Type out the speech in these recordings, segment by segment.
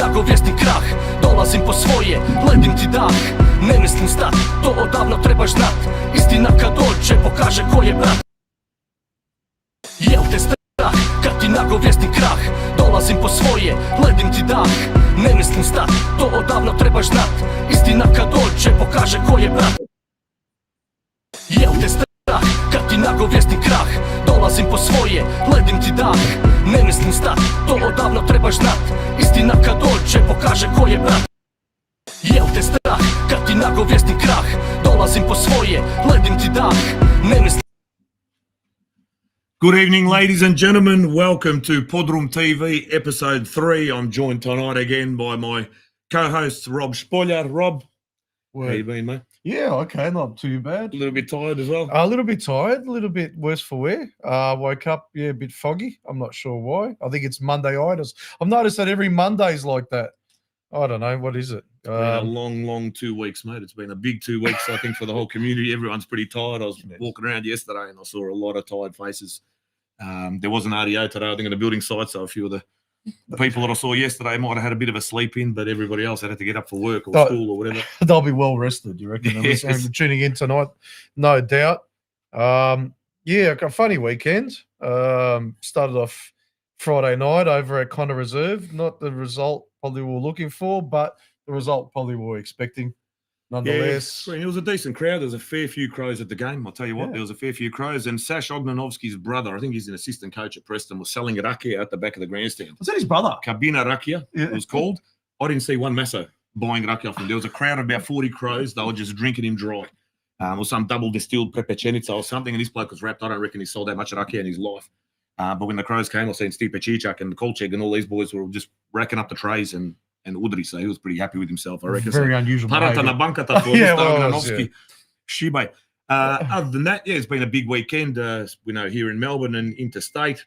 nagovjestim krah, dolazim po svoje, ledim ti dah. Ne mislim stat, to odavno trebaš znat. Istina kad dođe pokaže ko je brat. Jel te strah kad ti nagovjestim krah, dolazim po svoje, ledim ti dah. Ne mislim stat, to odavno trebaš znat. Istina kad dođe pokaže ko je brat. Jel te strah kad ti nagovjestim krah, dolazim po svoje, ledim ti dah. Ne mislim stat, to odavno trebaš znat. Istina kad dođe pokaže ko je brat. Jel te strah kad ti nagovjestim krah, dolazim po svoje, ledim ti dah. Ne mislim. Good evening, ladies and gentlemen. Welcome to PodroomTV, episode 3. I'm joined tonight again by my co-host, Rob Spoiler. Rob, how you been, mate? Yeah, okay, not too bad. A little bit tired as well? A little bit tired, a little bit worse for wear. Woke up, a bit foggy. I'm not sure why. I think it's Monday-itis. I've noticed that every Monday's like that. I don't know. What is it? It's been a long 2 weeks, mate. It's been a big 2 weeks, I think, for the whole community. Everyone's pretty tired. I was walking around yesterday and I saw a lot of tired faces. There was an RDO today, I think, on the building site, so a few of the people that I saw yesterday might have had a bit of a sleep in, but everybody else had to get up for work or school or whatever. They'll be well rested, you reckon? Yes. And tuning in tonight, no doubt. Yeah, a funny weekend. Started off Friday night over at Connor Reserve. Not the result probably we were looking for, but the result probably we were expecting. Nonetheless, yeah, it was a decent crowd. There was a fair few Crows at the game. I'll tell you what, Yeah. there was a fair few Crows. And Sash Ognanovsky's brother, I think he's an assistant coach at Preston, was selling a rakia at the back of the grandstand. was that his brother? Kabina rakia, Yeah. it was called. I didn't see one masso buying rakia off him. There was a crowd of about 40 Crows. They were just drinking him dry. Or some double distilled Prepechenica or something. And this bloke was wrapped. I don't reckon he sold that much rakia in his life. But when the Crows came, I was seeing Steve Pechichak and Kolchek and all these boys were just racking up the trays and Udri, so he was pretty happy with himself, I reckon. Very unusual behaviour. Yeah, well, other than that, yeah, it's been a big weekend, here in Melbourne and interstate.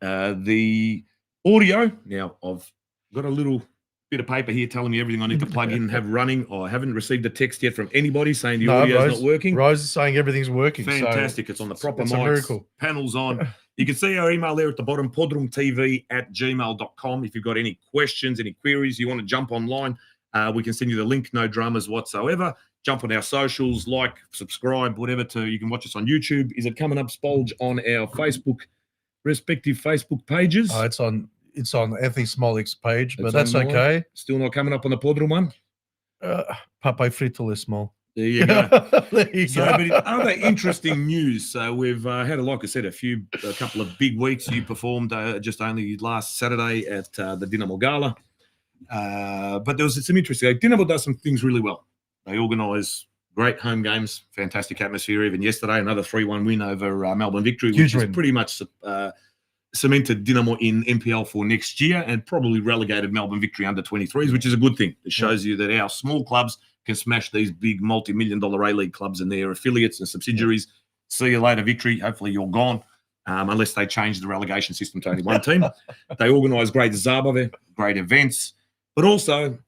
The audio, now I've got a little bit of paper here telling me everything I need to plug in and have running. I haven't received a text yet from anybody saying the audio's not working. Rose is saying everything's working. Fantastic. So it's on the proper it's mics, a miracle. Panels on. You can see our email there at the bottom, podroomtv@gmail.com. If you've got any questions, any queries, you want to jump online, we can send you the link, no dramas whatsoever. Jump on our socials, like, subscribe, whatever. You can watch us on YouTube. Is it coming up, Spolge, on our respective Facebook pages? It's on Anthony Smolik's page, but It's that's on mine. okay. Still not coming up on the Podroom one? Pape Frito is small. There you go. There you So, go. but other interesting news. So we've had, like I said, a couple of big weeks. You performed just only last Saturday at the Dinamo Gala. But there was some interesting. Dinamo does some things really well. They organise great home games, fantastic atmosphere. Even yesterday, another 3-1 win over Melbourne Victory, Huge which win. is pretty much cemented Dinamo in NPL for next year and probably relegated Melbourne Victory under 23s, which is a good thing. It shows you that our small clubs can smash these big multi-million-dollar A-League clubs and their affiliates and subsidiaries. See you later, Victory. Hopefully you're gone, unless they change the relegation system to only one team. They organise great Zabave, great events, but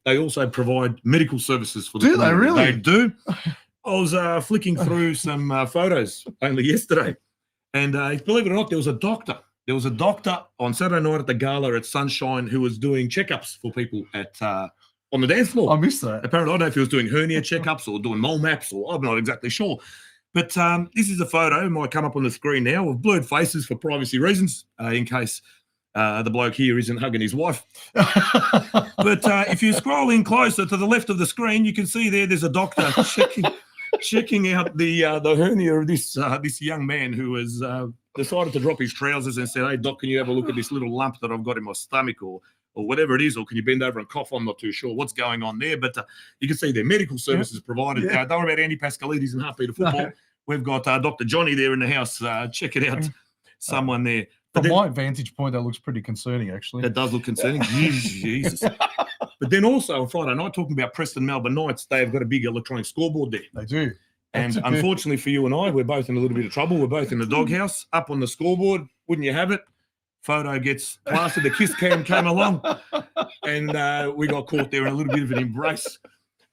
they also provide medical services for the Do they community. really? They do. I was flicking through some photos only yesterday, and believe it or not, there was a doctor. There was a doctor on Saturday night at the gala at Sunshine who was doing checkups for people on the dance floor. I missed that. Apparently, I don't know if he was doing hernia checkups or doing mole maps, or I'm not exactly sure. But this is a photo, it might come up on the screen now, of blurred faces for privacy reasons, in case the bloke here isn't hugging his wife. But if you scroll in closer to the left of the screen, you can see there's a doctor checking out the hernia of this young man who has decided to drop his trousers and said, "Hey, doc, can you have a look at this little lump that I've got in my stomach, or whatever it is, or can you bend over and cough? I'm not too sure what's going on there." But you can see their medical services provided. Yeah. Don't worry about Andy Pascalides and Heartbeat of Football. No. We've got Dr. Johnny there in the house. Check it out. Someone there. But From then, my vantage point, that looks pretty concerning, actually. that does look concerning. Jesus. But then also on Friday night, talking about Preston Melbourne Knights, they've got a big electronic scoreboard there. They do. And unfortunately for you and I, we're both in a little bit of trouble. We're both in the doghouse, up on the scoreboard. Wouldn't you have it? Photo gets plastered. The kiss cam came along, and we got caught there in a little bit of an embrace.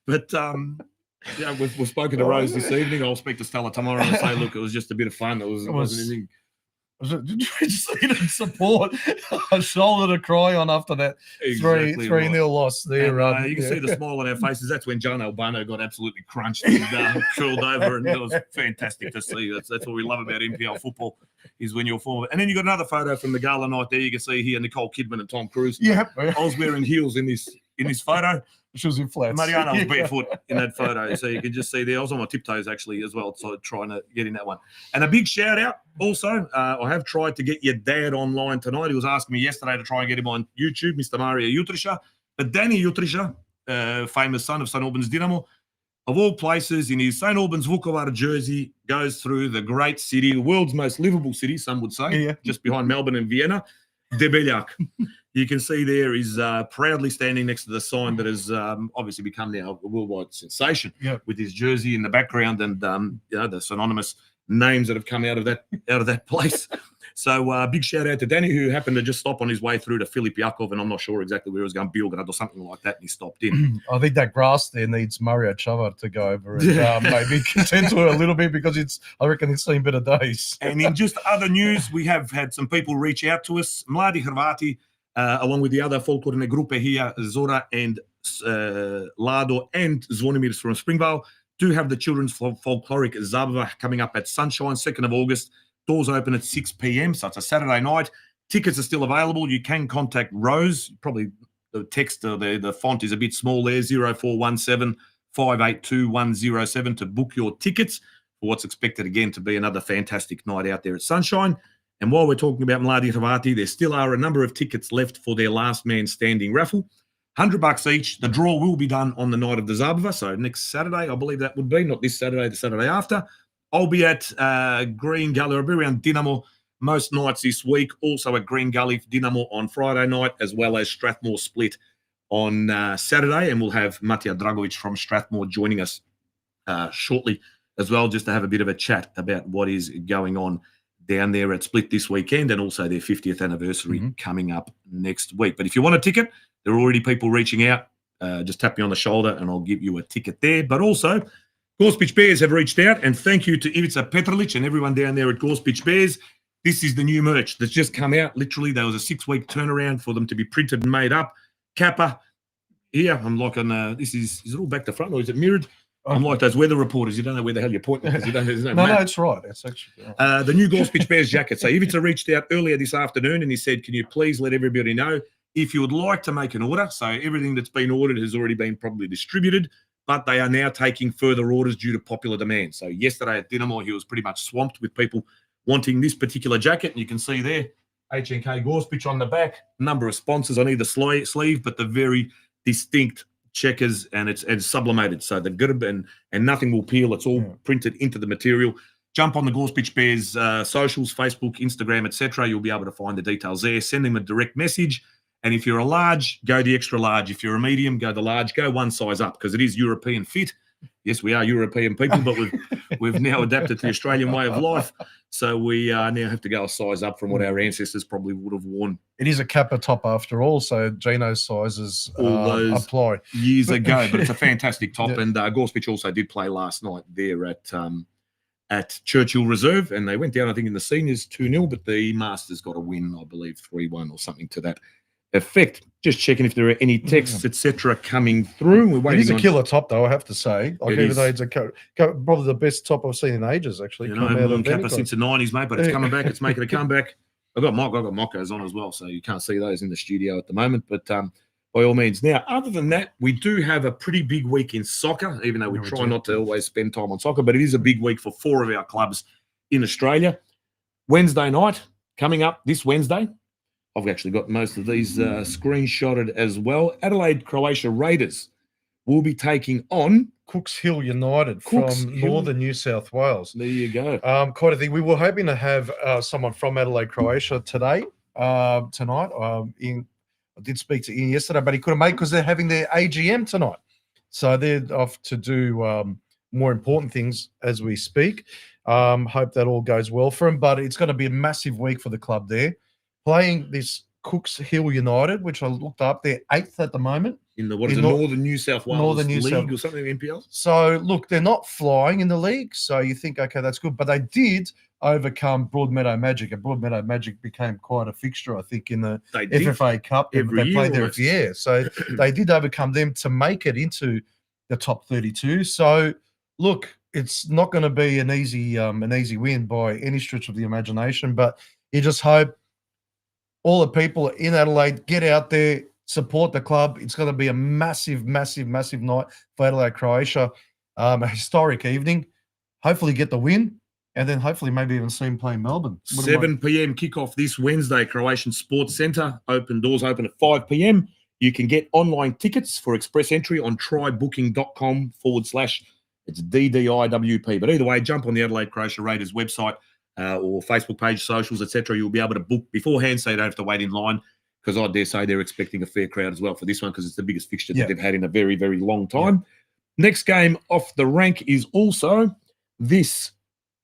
But we've spoken to Rose this evening. I'll speak to Stella tomorrow and say, look, it was just a bit of fun. It wasn't anything. Did you see the support? A shoulder to cry on after that Exactly 3-0 loss there. And, you can see the smile on our faces. That's when John Albano got absolutely crunched and curled over, and it was fantastic to see. That's what we love about NPL football, is when you're forward. And then you got another photo from the gala night there. You can see here Nicole Kidman and Tom Cruise. Yeah, I was wearing heels in this photo. She was in flats. Mariana was barefoot in that photo, so you can just see there. I was on my tiptoes actually as well, so trying to get in that one. And a big shout out also. I have tried to get your dad online tonight. He was asking me yesterday to try and get him on YouTube, Mr. Mario Jutrisha. But Danny Jutrisha, famous son of St. Albans Dynamo, of all places, in his St. Albans Vukovar jersey, goes through the great city, the world's most livable city, some would say, just behind Melbourne and Vienna, Debeljak. You can see there he's proudly standing next to the sign that has obviously become now a worldwide sensation, with his jersey in the background and the synonymous names that have come out of that place. So big shout out to Danny, who happened to just stop on his way through to Filip Yakov, and I'm not sure exactly where he was going, Bielgrad or something like that, and he stopped in. I think that grass there needs Mario Chava to go over and maybe contend to it a little bit, because I reckon it's seen better days. And in just other news, we have had some people reach out to us. Mladi Hrvati, along with the other folklorne grupe here, Zora and Lado and Zvonimir from Springvale, do have the children's folkloric Zabava coming up at Sunshine, 2nd of August. Doors open at 6 p.m, so it's a Saturday night. Tickets are still available. You can contact Rose. Probably the text, the font is a bit small there, 0417 582 107 to book your tickets for what's expected again to be another fantastic night out there at Sunshine. And while we're talking about Mladi Hrvati, there still are a number of tickets left for their last man standing raffle. $100 each. The draw will be done on the night of the Zabava, so next Saturday, I believe that would be, not this Saturday, the Saturday after. I'll be at Green Gully. I'll be around Dynamo most nights this week. Also at Green Gully for Dynamo on Friday night, as well as Strathmore Split on Saturday. And we'll have Matija Dragovic from Strathmore joining us shortly as well, just to have a bit of a chat about what is going on down there at Split this weekend, and also their 50th anniversary coming up next week. But if you want a ticket, there are already people reaching out. Just tap me on the shoulder and I'll give you a ticket there. But also, Gorsitch Bears have reached out, and thank you to Ivica Petrolic and everyone down there at Gorsitch Bears. This is the new merch that's just come out. Literally, there was a 6-week turnaround for them to be printed and made up. Kappa. Here, I'm like on, is it all back to front or is it mirrored? I'm like those weather reporters. You don't know where the hell you're pointing because you don't. There's no, no, it's right. It's actually the new Gorsitch Bears jacket. So Ivica reached out earlier this afternoon and he said, can you please let everybody know if you would like to make an order? So everything that's been ordered has already been probably distributed, but they are now taking further orders due to popular demand. So yesterday at Dynamo, he was pretty much swamped with people wanting this particular jacket. And you can see there, HNK Gorsitch on the back, number of sponsors on either sleeve, but the very distinct checkers, and it's sublimated. So the good and nothing will peel. It's all printed into the material. Jump on the Gorsitch Bears socials, Facebook, Instagram, etc. You'll be able to find the details there. Send them a direct message. And if you're a large, go the extra large. If you're a medium, go the large. Go one size up, because it is European fit. Yes, we are European people, but we've now adapted to the Australian way of life. So we now have to go a size up from what our ancestors probably would have worn. It is a Kappa top after all, so Gino's sizes apply. Years ago, but it's a fantastic top. Yeah. And Gorsitch also did play last night there at Churchill Reserve, and they went down, I think, in the seniors 2-0, but the Masters got a win, I believe, 3-1 or something to that effect. Just checking if there are any texts, etc., coming through. We're waiting. It is a killer top, though, I have to say. Like, even though it's probably the best top I've seen in ages, actually. You know, I've known Kappa since the 90s, mate, but it's coming back. It's making a comeback. I've got Mockos on as well, so you can't see those in the studio at the moment, but by all means. Now, other than that, we do have a pretty big week in soccer, even though we try not to always spend time on soccer, but it is a big week for 4 of our clubs in Australia. Wednesday night, coming up this Wednesday, I've actually got most of these screenshotted as well. Adelaide Croatia Raiders will be taking on Cooks Hill United from Northern New South Wales. There you go. Quite a thing. We were hoping to have someone from Adelaide Croatia tonight. I did speak to Ian yesterday, but he couldn't make it because they're having their AGM tonight. So they're off to do more important things as we speak. Hope that all goes well for him. But it's going to be a massive week for the club there. Playing this Cooks Hill United, which I looked up, they're 8th at the moment. In the Northern New South Wales League or something, NPL? So, look, they're not flying in the league, so you think, okay, that's good. But they did overcome Broadmeadow Magic, and Broadmeadow Magic became quite a fixture, I think, in the They did. FFA Cup. Every They year played there almost. every year. So they did overcome them to make it into the top 32. So look, it's not going to be an easy win by any stretch of the imagination, but you just hope all the people in Adelaide get out there, support the club. It's going to be a massive, massive, massive night for Adelaide, Croatia. A historic evening. Hopefully get the win, and then hopefully maybe even see him play in Melbourne. 7 p.m. kickoff this Wednesday, Croatian Sports Centre. Doors open at 5 p.m. You can get online tickets for express entry on trybooking.com/ it's DDIWP. But either way, jump on the Adelaide Croatia Raiders website or Facebook page, socials, etc. You'll be able to book beforehand so you don't have to wait in line, because I dare say they're expecting a fair crowd as well for this one, because it's the biggest fixture that they've had in a very, very long time. Next game off the rank is also this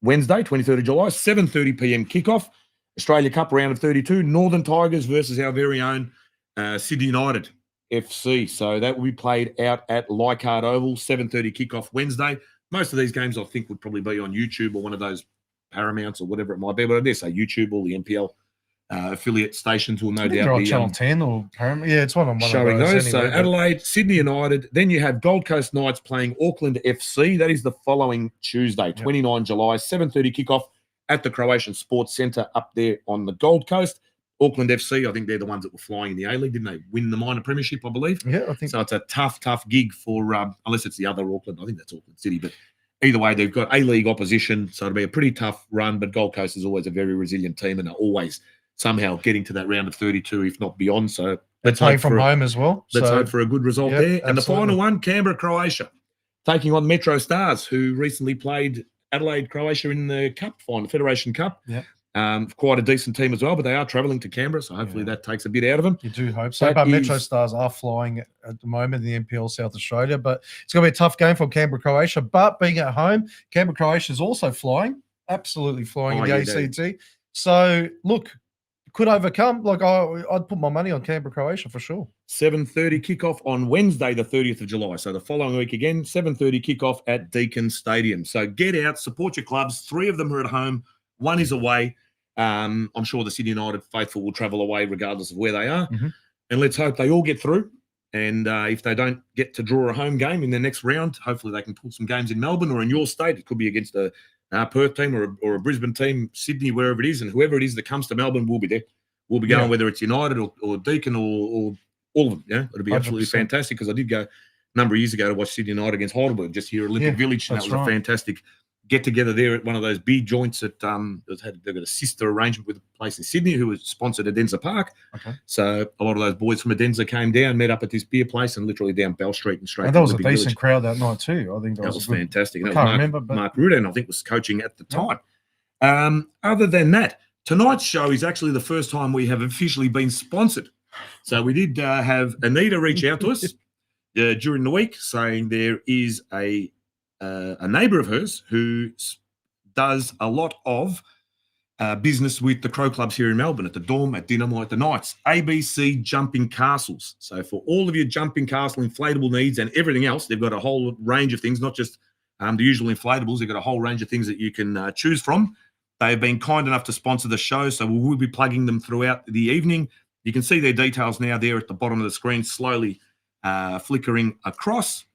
Wednesday, 23rd of July, 7:30 p.m. kickoff. Australia Cup round of 32, Northern Tigers versus our very own Sydney United FC. So that will be played out at Leichhardt Oval, 7:30 kickoff Wednesday. Most of these games, I think, would probably be on YouTube or one of those Paramounts or whatever it might be. But I dare say YouTube or the NPL affiliate stations will no doubt be Channel 10 or Paramount. Yeah, it's one on one showing of those. anyway, So Adelaide, Sydney United. Then you have Gold Coast Knights playing Auckland FC. That is the following Tuesday, 29 July, 7:30 kickoff at the Croatian Sports Centre up there on the Gold Coast. Auckland FC, I think they're the ones that were flying in the A-League. Didn't they win the minor premiership, I believe? Yeah, I think so. It's a tough gig for, unless it's the other Auckland. I think that's Auckland City. But either way, they've got A-League opposition, so it'll be a pretty tough run. But Gold Coast is always a very resilient team and are always somehow getting to that round of 32, if not beyond. So let's play from home as well. Let's hope for a good result there. And the final one, Canberra, Croatia, taking on Metro Stars, who recently played Adelaide, Croatia in the Cup final, Federation Cup. Yeah. Quite a decent team as well, but they are travelling to Canberra, so hopefully that takes a bit out of them. You do hope so. But Metro Stars are flying at the moment in the NPL South Australia, but it's going to be a tough game for Canberra, Croatia. But being at home, Canberra, Croatia is also flying, absolutely flying in the ACT. So, look, could overcome. Like, I'd put my money on Canberra, Croatia for sure. 7:30 kickoff on Wednesday, the 30th of July. So the following week again, 7:30 kickoff at Deakin Stadium. So get out, support your clubs. 3 of them are at home. 1 is away. I'm sure the Sydney United faithful will travel away regardless of where they are. And let's hope they all get through. And if they don't get to draw a home game in the next round, hopefully they can pull some games in Melbourne or in your state. It could be against a Perth team or a Brisbane team, Sydney, wherever it is. And whoever it is that comes to Melbourne will be there. We'll be going, whether it's United or Deakin or all of them. Yeah, it'll be absolutely 100%. Fantastic, because I did go a number of years ago to watch Sydney United against Heidelberg just here at Olympic Village. And that was a fantastic get together there at one of those big joints that they've got a sister arrangement with a place in Sydney who was sponsored Adenza Park. So a lot of those boys from Adenza came down, met up at this beer place, and literally down Bell Street and straight. And that was a decent crowd that night too. I think that was fantastic. I can't remember, but Mark Rudin, I think, was coaching at the time. Other than that, tonight's show is actually the first time we have officially been sponsored. So we did have Anita reach out to us during the week saying there is a neighbour of hers who does a lot of business with the Crow Clubs here in Melbourne, at the Dorm, at Dynamo, at the Knights. ABC Jumping Castles. So for all of your jumping castle inflatable needs and everything else, they've got a whole range of things, not just the usual inflatables. They've got a whole range of things that you can choose from. They've been kind enough to sponsor the show, so we will be plugging them throughout the evening. You can see their details now there at the bottom of the screen, slowly flickering across.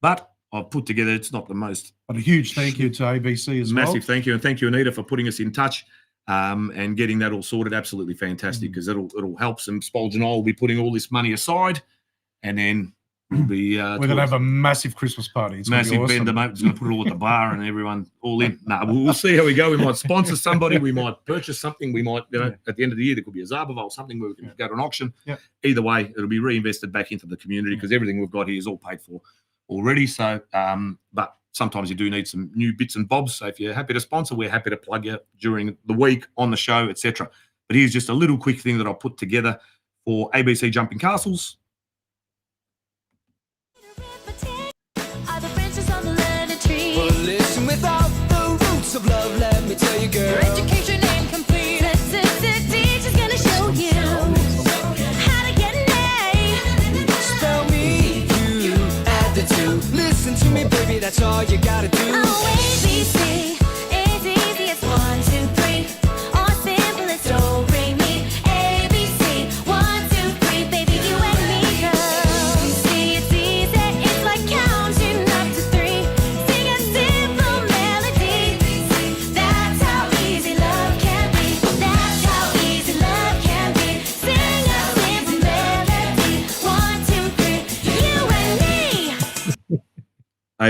But I've put together, it's not the most. But a huge thank you to ABC as well. Massive thank you. And thank you, Anita, for putting us in touch and getting that all sorted. Absolutely fantastic, because it'll help. And Spolge and I will be putting all this money aside, and then we'll be we're going to have a massive Christmas party. It's massive awesome. bender, mate. It's going to put it all at the bar and everyone all in. We'll see how we go. We might sponsor somebody. We might purchase something. We might, at the end of the year, there could be a Zarbavol, something where we can go to an auction. Either way, it'll be reinvested back into the community, because everything we've got here is all paid for already. So, but sometimes you do need some new bits and bobs. So if you're happy to sponsor, we're happy to plug you during the week on the show, etc. But here's just a little quick thing that I put together for ABC Jumping Castles. Listen, without the roots of love, let me tell you, girl, your education incomplete. Teacher's gonna show you how to get an A. Spell me, you, add the 2. Listen to me, baby, that's all you gotta do. Oh, ABC, it's easy as 1,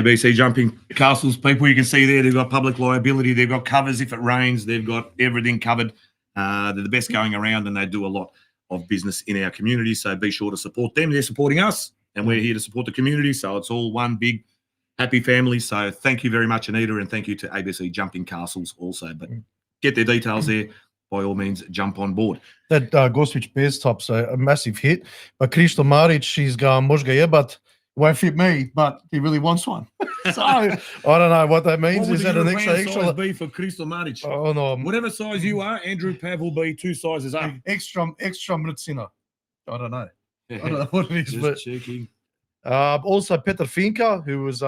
ABC Jumping Castles people, you can see there, they've got public liability, they've got covers if it rains, they've got everything covered. They're the best going around, and they do a lot of business in our community. So be sure to support them. They're supporting us, and we're here to support the community. So it's all one big happy family. So thank you very much, Anita, and thank you to ABC Jumping Castles also. But get their details there. By all means, jump on board. That Gorsitch Bears top's a massive hit. But Kristo Maric, she's going, možda je, but won't fit me, but he really wants one. So I don't know what that means. What would Is the that an European extra? size be for Crystal Maric? Oh no, Whatever size you are, Andrew Pav will be 2 sizes up. extra mrcina. I don't know. I don't know what it is, Just but checking. also Peter Finka, who was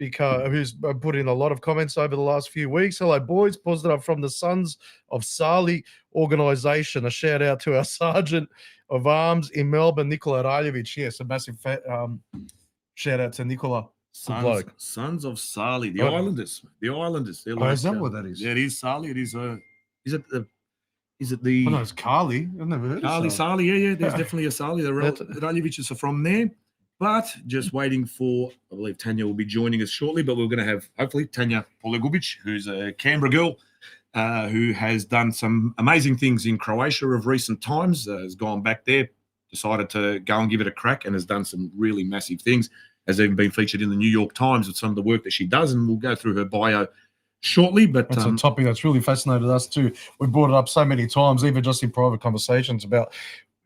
who's put in a lot of comments over the last few weeks. Hello, boys. Positive from the Sons of Sali organisation. A shout out to our Sergeant of Arms in Melbourne, Nikola Raljevic. Yes, a massive shout out to Nikola. Sons of Sali, the Islanders. The Islanders. Oh, is that what that is? Yeah, it is Sali. It is is it the Oh, no, it's Carly. I've never heard Carly of Sali. Sali? Yeah, there's definitely a Sali. The Raljeviches are from there. But just waiting for, I believe Tanya will be joining us shortly, but we're going to have, hopefully, Tanya Polyovich, who's a Canberra girl, who has done some amazing things in Croatia of recent times, has gone back there, decided to go and give it a crack, and has done some really massive things, has even been featured in the New York Times with some of the work that she does, and we'll go through her bio shortly. But that's a topic that's really fascinated us too. We've brought it up so many times, even just in private conversations about,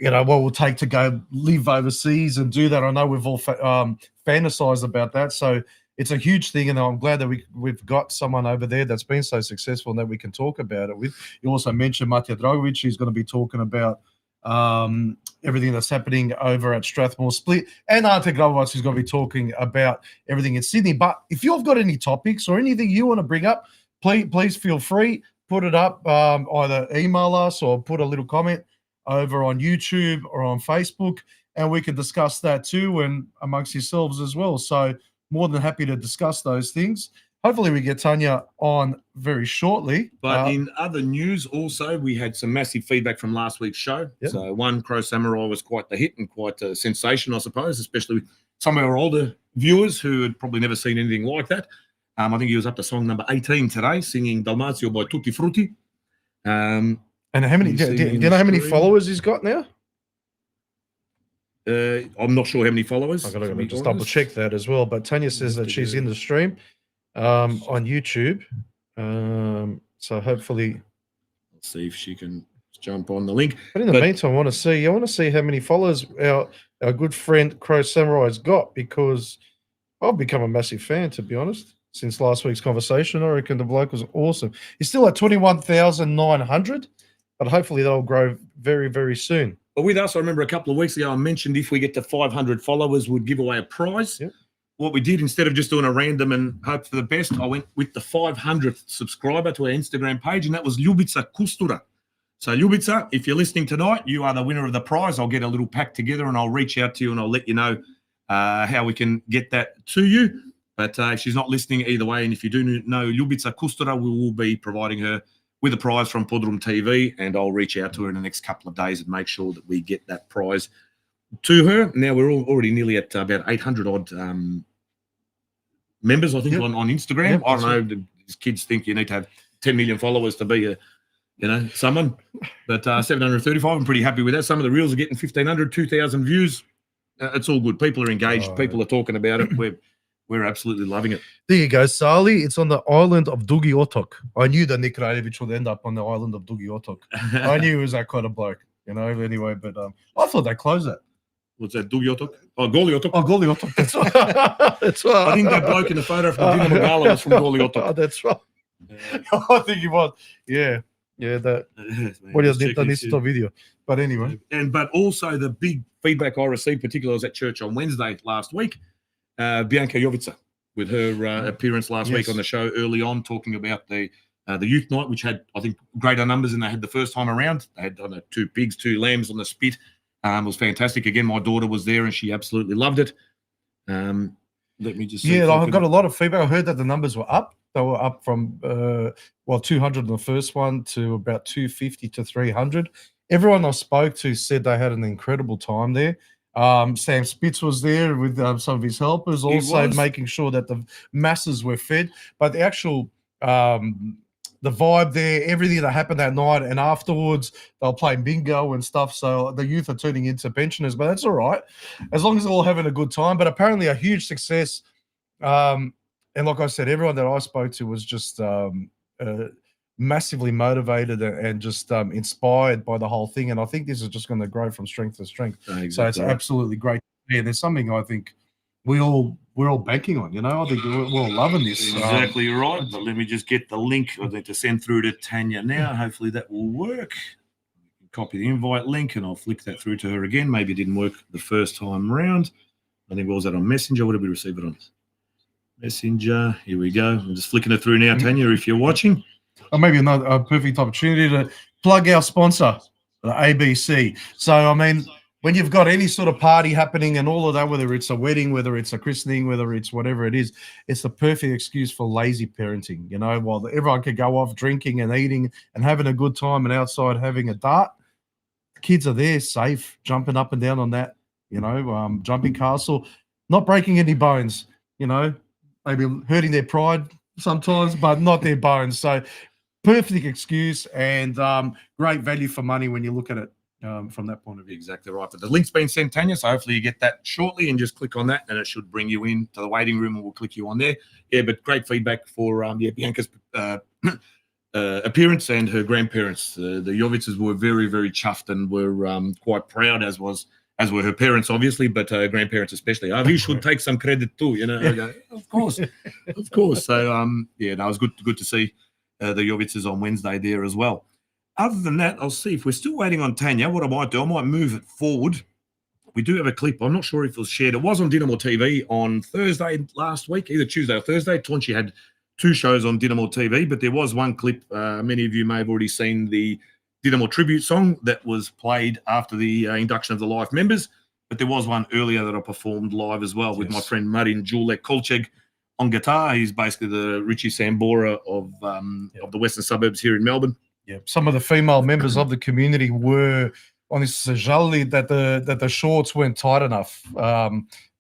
you know, what it will take to go live overseas and do that. I know we've all fantasized about that. So it's a huge thing, and I'm glad that we've got someone over there that's been so successful and that we can talk about it with. You also mentioned Matija Dragovic. He's going to be talking about everything that's happening over at Strathmore Split, and Ante Gravovac is going to be talking about everything in Sydney. But if you've got any topics or anything you want to bring up, please feel free, put it up, either email us or put a little comment over on YouTube or on Facebook, and we can discuss that too, and amongst yourselves as well. So more than happy to discuss those things. Hopefully we get Tanya on very shortly. But in other news also, we had some massive feedback from last week's show. Yep. So one, Crow Samurai was quite the hit and quite a sensation, I suppose, especially with some of our older viewers who had probably never seen anything like that. I think he was up to song number 18 today, singing Dalmatio by Tutti Frutti. And how many? Do you know how many followers he's got now? I'm not sure how many followers. I've got to just double check that as well. But Tanya says that she's in the stream on YouTube. So hopefully, let's see if she can jump on the link. But in the meantime, I want to see how many followers our good friend Crow Samurai's got, because I've become a massive fan, to be honest, since last week's conversation. I reckon the bloke was awesome. He's still at 21,900. But hopefully that'll grow very, very soon. But with us, I remember a couple of weeks ago, I mentioned if we get to 500 followers, we'd give away a prize. Yep. What we did, instead of just doing a random and hope for the best, I went with the 500th subscriber to our Instagram page, and that was Ljubica Kustura. So Ljubica, if you're listening tonight, you are the winner of the prize. I'll get a little pack together and I'll reach out to you and I'll let you know how we can get that to you. But if she's not listening either way, and if you do know Ljubica Kustura, we will be providing her with a prize from PodroomTV, and I'll reach out to her in the next couple of days and make sure that we get that prize to her. Now, we're already nearly at about 800-odd members, I think, on Instagram. Yep, I don't know, these kids think you need to have 10 million followers to be someone. But 735, I'm pretty happy with that. Some of the reels are getting 1,500, 2,000 views. It's all good. People are engaged. People are talking about it. We're absolutely loving it. There you go, Sali. It's on the island of Dugi Otok. I knew that Nick Raljevic would end up on the island of Dugi Otok. I knew he was that kind of bloke, anyway. But I thought they closed that. What's that, Dugi Otok? Oh, Goli Otok. Oh, Goli Otok. That's right. That's right. I think that bloke in the photo from Dino Magala was from Goli Otok. Oh, that's right. I think he was. Yeah. That. What is the video? But anyway. But also the big feedback I received, particularly I was at church on Wednesday last week, Bianca Jovica, with her appearance last week on the show early on, talking about the youth night, which had, I think, greater numbers than they had the first time around. They had 2 pigs, 2 lambs on the spit. It was fantastic. Again, my daughter was there and she absolutely loved it. Let me just see. Yeah, I've got a lot of feedback. I heard that the numbers were up. They were up from 200 on the first one to about 250 to 300. Everyone I spoke to said they had an incredible time there. Sam Spitz was there with some of his helpers, He also was. making sure that the masses were fed. But the actual the vibe there, everything that happened that night, and afterwards they were playing bingo and stuff. So the youth are turning into pensioners, but that's all right, as long as they're all having a good time. But apparently a huge success. And like I said, everyone that I spoke to was just massively motivated and just inspired by the whole thing. And I think this is just going to grow from strength to strength. Exactly So it's right. absolutely great. Yeah, there's something I think we're all banking on. You know, I think we're all loving this. Exactly right. But let me just get the link I need to send through to Tanya now. Hopefully that will work. Copy the invite link and I'll flick that through to her again. Maybe it didn't work the first time round. I think what was that on Messenger? What did we receive it on? Messenger. Here we go. I'm just flicking it through now, Tanya, if you're watching. Or maybe a perfect opportunity to plug our sponsor, the ABC. So, I mean, when you've got any sort of party happening and all of that, whether it's a wedding, whether it's a christening, whether it's whatever it is, it's the perfect excuse for lazy parenting. You know, while everyone could go off drinking and eating and having a good time and outside having a dart, kids are there safe, jumping up and down on that, you know, jumping castle, not breaking any bones, you know, maybe hurting their pride sometimes, but not their bones. So perfect excuse and great value for money when you look at it from that point of view. Exactly right. But the link's been sent, Tanya, so hopefully you get that shortly and just click on that and it should bring you in to the waiting room and we'll click you on there. Yeah, but great feedback for Bianca's appearance and her grandparents. The Jovitzes were very, very chuffed and were quite proud, as were her parents, obviously, but grandparents especially. We should take some credit too, you know. I go, of course. So, yeah, no, it was good to see the Jovitzes on Wednesday there as well. Other than that, I'll see if we're still waiting on Tanya. What I might do, I might move it forward. We do have a clip. I'm not sure if it was shared. It was on Dynamo TV on Thursday last week, either Tuesday or Thursday. Tonchi had 2 shows on Dynamo TV, but there was one clip. Many of you may have already seen the Dynamo tribute song that was played after the induction of the live members, but there was one earlier that I performed live as well with my friend Marin Julek Kolcheg on guitar. He's basically the Richie Sambora of the western suburbs here in Melbourne. Yeah, some of the female members of the community were on this Sajali that the shorts weren't tight enough.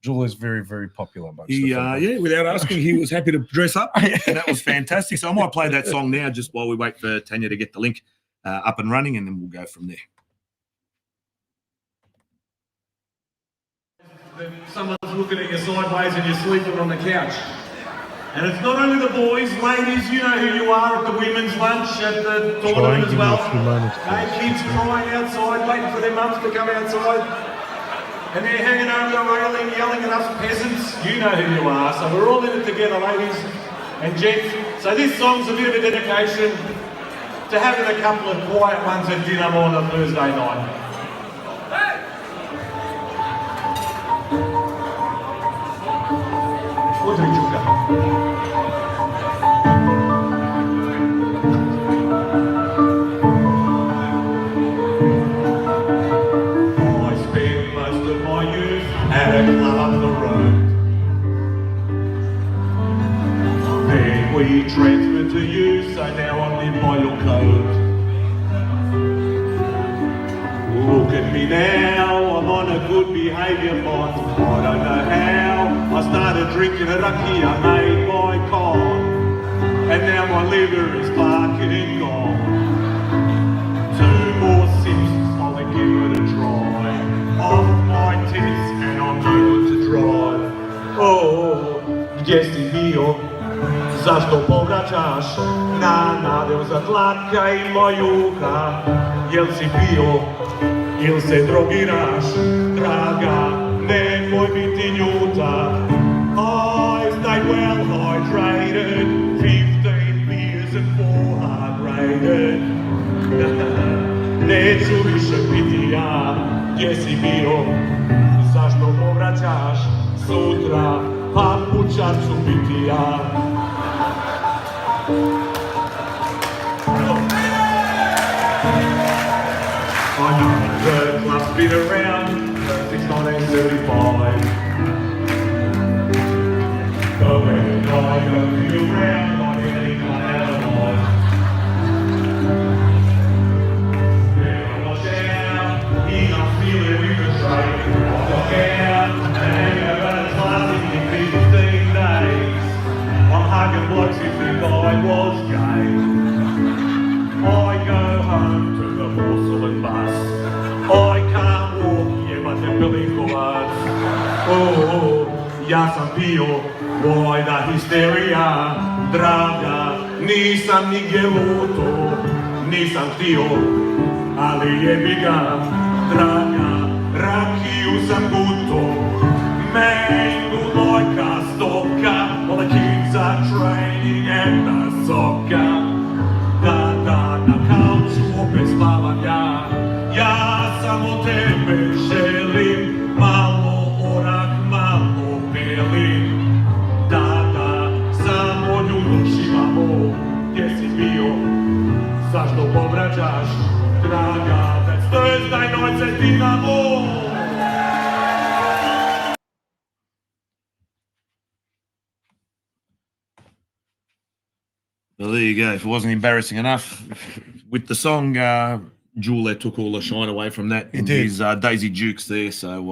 Jewel is very, very popular amongst the females. Yeah, without asking, he was happy to dress up, and that was fantastic. So I might play that song now just while we wait for Tanya to get the link up and running, and then we'll go from there. Someone's looking at you sideways and you're sleeping on the couch. And it's not only the boys, ladies, you know who you are at the women's lunch at the tournament as well. Hey, kids crying outside, waiting for their mums to come outside. And they're hanging over the railing, yelling at us peasants. You know who you are. So we're all in it together, ladies and gents. So this song's a bit of a dedication to having a couple of quiet ones at dinner on a Thursday night. What do you do? At a club up the road. Then we transferred to you, so now I live by your code. Look at me now, I'm on a good behaviour bond. I don't know how, I started drinking a rakia made by con. And now my liver is fucking gone. 2 more sips, I'll give it a try. Off my tits and I'm no good to drive. Oh, gdzie si bio? Zašto povraćaš? Na, there was a glatka i mojuka. Jel si bio? Ili se drogiraš? Draga, nemoj biti ljuta. I stayed well hydrated, 15 beers and 4 hard rated. Neću više piti ja. Gdje si bio, zašto povraćaš sutra, pa pučar ću biti ja. I know the club's been around since 1935. But when I go to your round, I nearly got out of line. them blokes who think I was gay. I go home to the porcelain bus. I can't walk, yeah, but the películas. Oh, ja sam pio, why the hysteria, draga, nisam nigdje luto, nisam htio, ali jebi ga, draga, rakiju sam guto, mango like a stalker, while the kids are training at the soccer. Da, na kauču opet spavam ja, ja samo tebe želim, malo orak, malo pelim. Da, samo nju doživamo, gdje si bio, zašto povraćaš, draga, that's Thursday nights at Dinamo. Well, there you go. If it wasn't embarrassing enough, with the song, Jules took all the shine away from that. He did. His Daisy Dukes there. So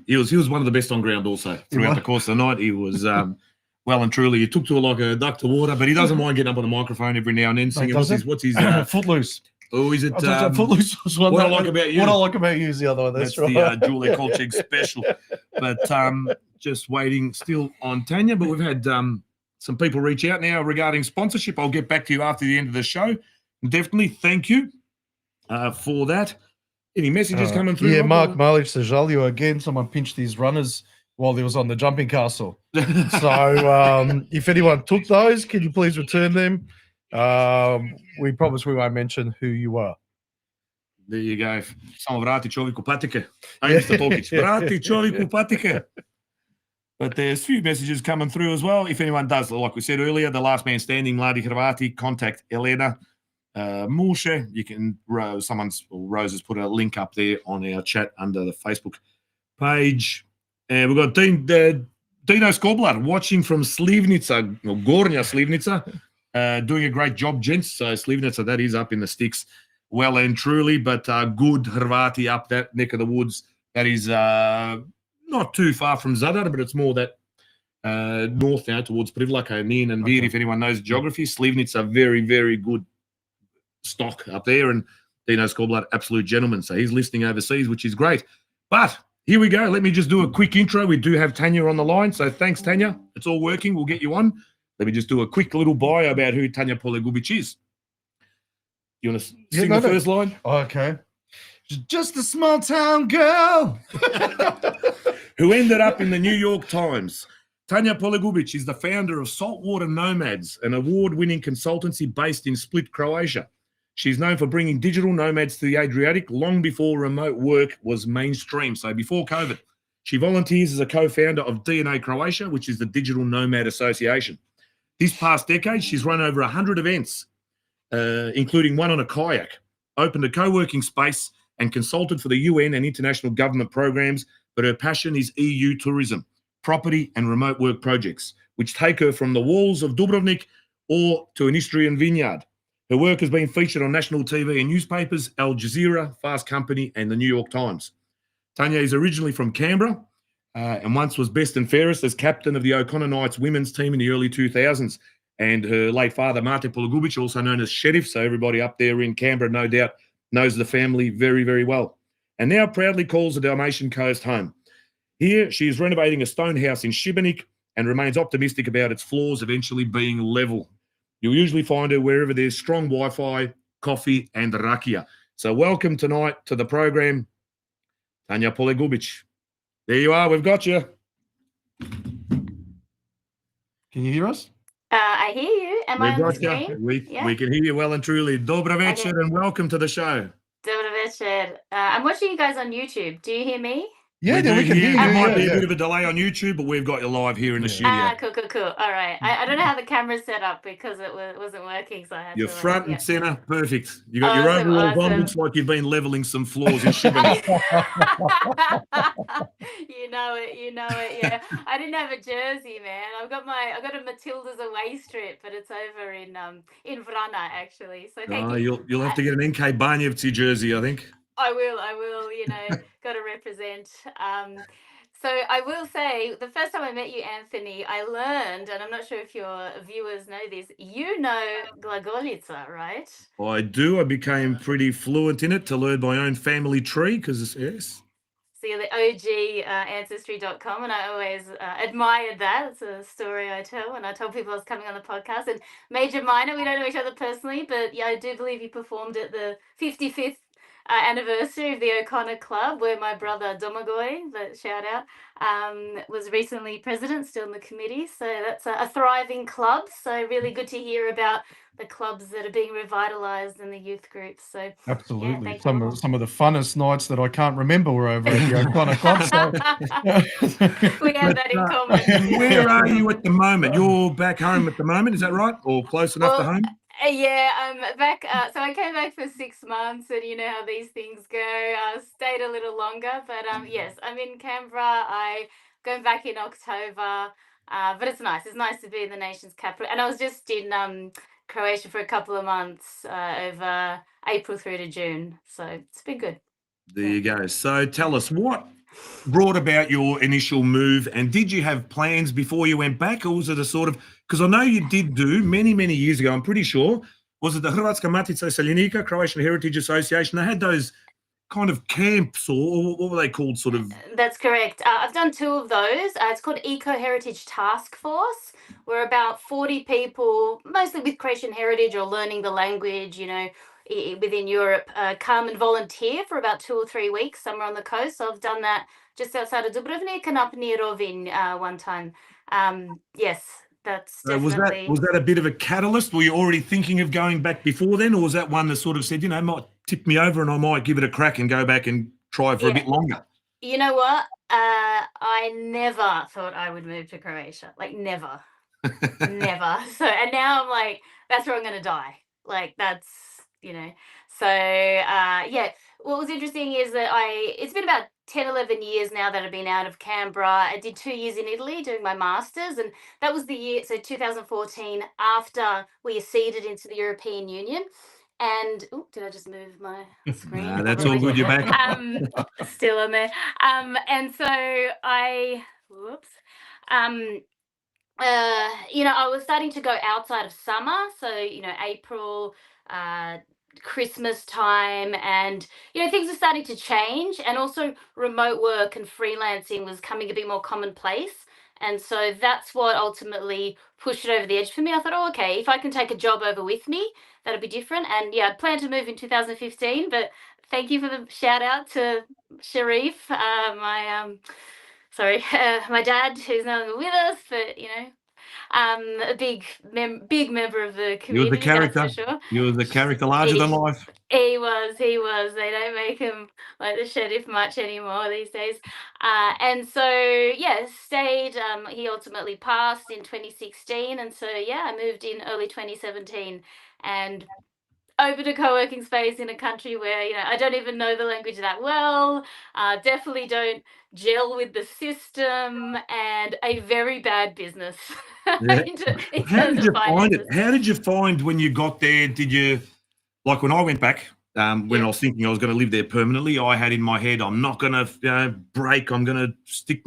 he was one of the best on ground also throughout the course of the night. He was well and truly. He took to it like a duck to water, but he doesn't mind getting up on the microphone every now and then singing. What's his Footloose. Oh, is it? Footloose was one. What I Like About You. What I Like About You is the other one. That's right. The Julie Kolchig special. But just waiting still on Tanya. But we've had some people reach out now regarding sponsorship. I'll get back to you after the end of the show. Definitely thank you for that. Any messages coming through? Yeah, Rob? Mark Malik says, Jalio again, someone pinched his runners while he was on the jumping castle. So if anyone took those, can you please return them? We promise we won't mention who you are. There you go. Samo vrati čovjeku patike. Hey, Mr. Polkić, vrati čovjeku patike. But there's a few messages coming through as well. If anyone does, like we said earlier, the last man standing, Mladi Hrvati, contact Elena Mulše. You can, Rose has put a link up there on our chat under the Facebook page. And we've got Dino Skoblad watching from Slivnica, or Gornja Slivnica, doing a great job, gents. So Slivnica, that is up in the sticks, well and truly, but good Hrvati up that neck of the woods. That is not too far from Zadar, but it's more that north now towards Privlaka, Nin and Vir, if anyone knows geography. Slivnica, very, very good stock up there, and Dino Skoblad, absolute gentleman. So he's listening overseas, which is great. But here we go. Let me just do a quick intro. We do have Tanya on the line, so thanks, Tanya. It's all working. We'll get you on. Let me just do a quick little bio about who Tanya Polyovich is. You want to sing the first line? Okay. Just a small town girl. Who ended up in the New York Times. Tanya Polyovich is the founder of Saltwater Nomads, an award-winning consultancy based in Split, Croatia. She's known for bringing digital nomads to the Adriatic long before remote work was mainstream, so before COVID. She volunteers as a co-founder of DNA Croatia, which is the Digital Nomad Association. This past decade, she's run over 100 events, including one on a kayak, opened a co-working space, and consulted for the UN and international government programs, but her passion is EU tourism, property and remote work projects, which take her from the walls of Dubrovnik or to an Istrian vineyard. Her work has been featured on national TV and newspapers, Al Jazeera, Fast Company, and the New York Times. Tanya is originally from Canberra and once was best and fairest as captain of the O'Connor Knights women's team in the early 2000s. And her late father, Mate Polyovich, also known as Sheriff, so everybody up there in Canberra, no doubt, knows the family very, very well. And now proudly calls the Dalmatian coast home. Here, she is renovating a stone house in Šibenik and remains optimistic about its floors eventually being level. You'll usually find her wherever there's strong Wi-Fi, coffee, and rakia. So welcome tonight to the program, Tanya Polyovich. There you are. We've got you. Can you hear us? I hear you. Am I on the screen? We can hear you well and truly. Dobra večer and welcome to the show. Dobro večer. I'm watching you guys on YouTube. Do you hear me? Yeah, we can hear you. There might be a Yeah. bit of a delay on YouTube, but we've got you live here in the studio. Cool. All right. I don't know how the camera's set up because it wasn't working, so I had You're to. front and center, perfect. You got your Awesome, overalls on. awesome. Looks like you've been leveling some floors in Šibenik. You know it. Yeah, I didn't have a jersey, man. I got a Matilda's away strip, but it's over in Vrana actually. So thank you. You'll have to get an NK Banjevci jersey, I think. I will. You know, got to represent. So I will say, the first time I met you, Anthony, I learned, and I'm not sure if your viewers know this, you know Glagolica, right? I do. I became pretty fluent in it to learn my own family tree because, yes. So you're the OG ancestry.com, and I always admired that. It's a story I tell when I told people I was coming on the podcast. And Major Minor, we don't know each other personally, but yeah, I do believe you performed at the 55th anniversary of the O'Connor Club, where my brother Domagoy, the shout out, was recently president, still in the committee. So that's a thriving club. So really good to hear about the clubs that are being revitalised in the youth groups. So Absolutely. thank some you. of some of the funnest nights that I can't remember were over at the O'Connor Club. So We have that in common. Where are you at the moment? You're back home at the moment, is that right? Or close enough to Well, home? yeah, I'm back. So I came back for 6 months, and you know how these things go. I stayed a little longer, but yes, I'm in Canberra. I going back in October, but it's nice. It's nice to be in the nation's capital. And I was just in Croatia for a couple of months over April through to June, so it's been good. There you go. So tell us, what brought about your initial move, and did you have plans before you went back, or was it a sort of, because I know you did do many years ago, I'm pretty sure, was it the Hrvatska Matica Seljenika, Croatian Heritage Association? They had those kind of camps, or what were they called, sort of? That's correct. I've done 2 of those. It's called Eco Heritage Task Force. We're about 40 people, mostly with Croatian heritage or learning the language, you know, within Europe, come and volunteer for about 2 or 3 weeks somewhere on the coast. So I've done that just outside of Dubrovnik and up near Rovin one time. Yes, that's Was definitely. that a bit of a catalyst? Were you already thinking of going back before then, or was that one that sort of said, you know, might tip me over and I might give it a crack and go back and try for a Yeah. bit longer? You know what? I never thought I would move to Croatia. Like never. Never. So and now I'm like, that's where I'm gonna die. Like that's you know. So yeah. What was interesting is that it's been about 10, 11 years now that I've been out of Canberra. I did 2 years in Italy doing my masters, and that was the year, so 2014, after we acceded into the European Union. And oh, did I just move my screen? Nah, that's all good. You're back. Still on there. And so whoops. You know, I was starting to go outside of summer, so you know, April, Christmas time, and you know, things are starting to change, and also remote work and freelancing was coming a bit more commonplace. And so that's what ultimately pushed it over the edge for me. I thought, oh, okay, if I can take a job over with me, that'll be different. And yeah, I planned to move in 2015, but thank you for the shout out to Sharif, my dad, who's no longer with us, but you know, a big member of the You was the community, character. that's for sure. You was the character larger than life. He was. They don't make him like the sheriff much anymore these days. And so yeah, stayed. He ultimately passed in 2016, and so yeah, I moved in early 2017, and opened a co-working space in a country where you know I don't even know the language that well, definitely don't gel with the system, and a very bad business Yeah. in How terms did of you find it? finances. How did you find when you got there? Did you, like when I went back, when Yeah. I was thinking I was going to live there permanently, I had in my head, I'm not going to break. I'm going to stick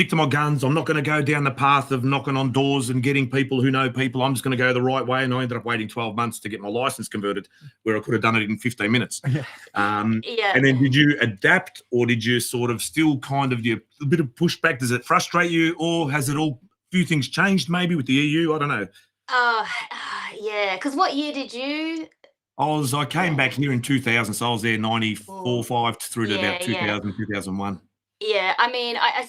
to my guns. I'm not going to go down the path of knocking on doors and getting people who know people. I'm just going to go the right way. And I ended up waiting 12 months to get my license converted, where I could have done it in 15 minutes. Yeah. And then did you adapt, or did you sort of still kind of a bit of pushback? Does it frustrate you, or has it all, few things changed maybe with the EU? I don't know. Yeah. Because what year did you? I came back here in 2000, so I was there 94, 5 through to about 2000, 2001. Yeah, I mean, I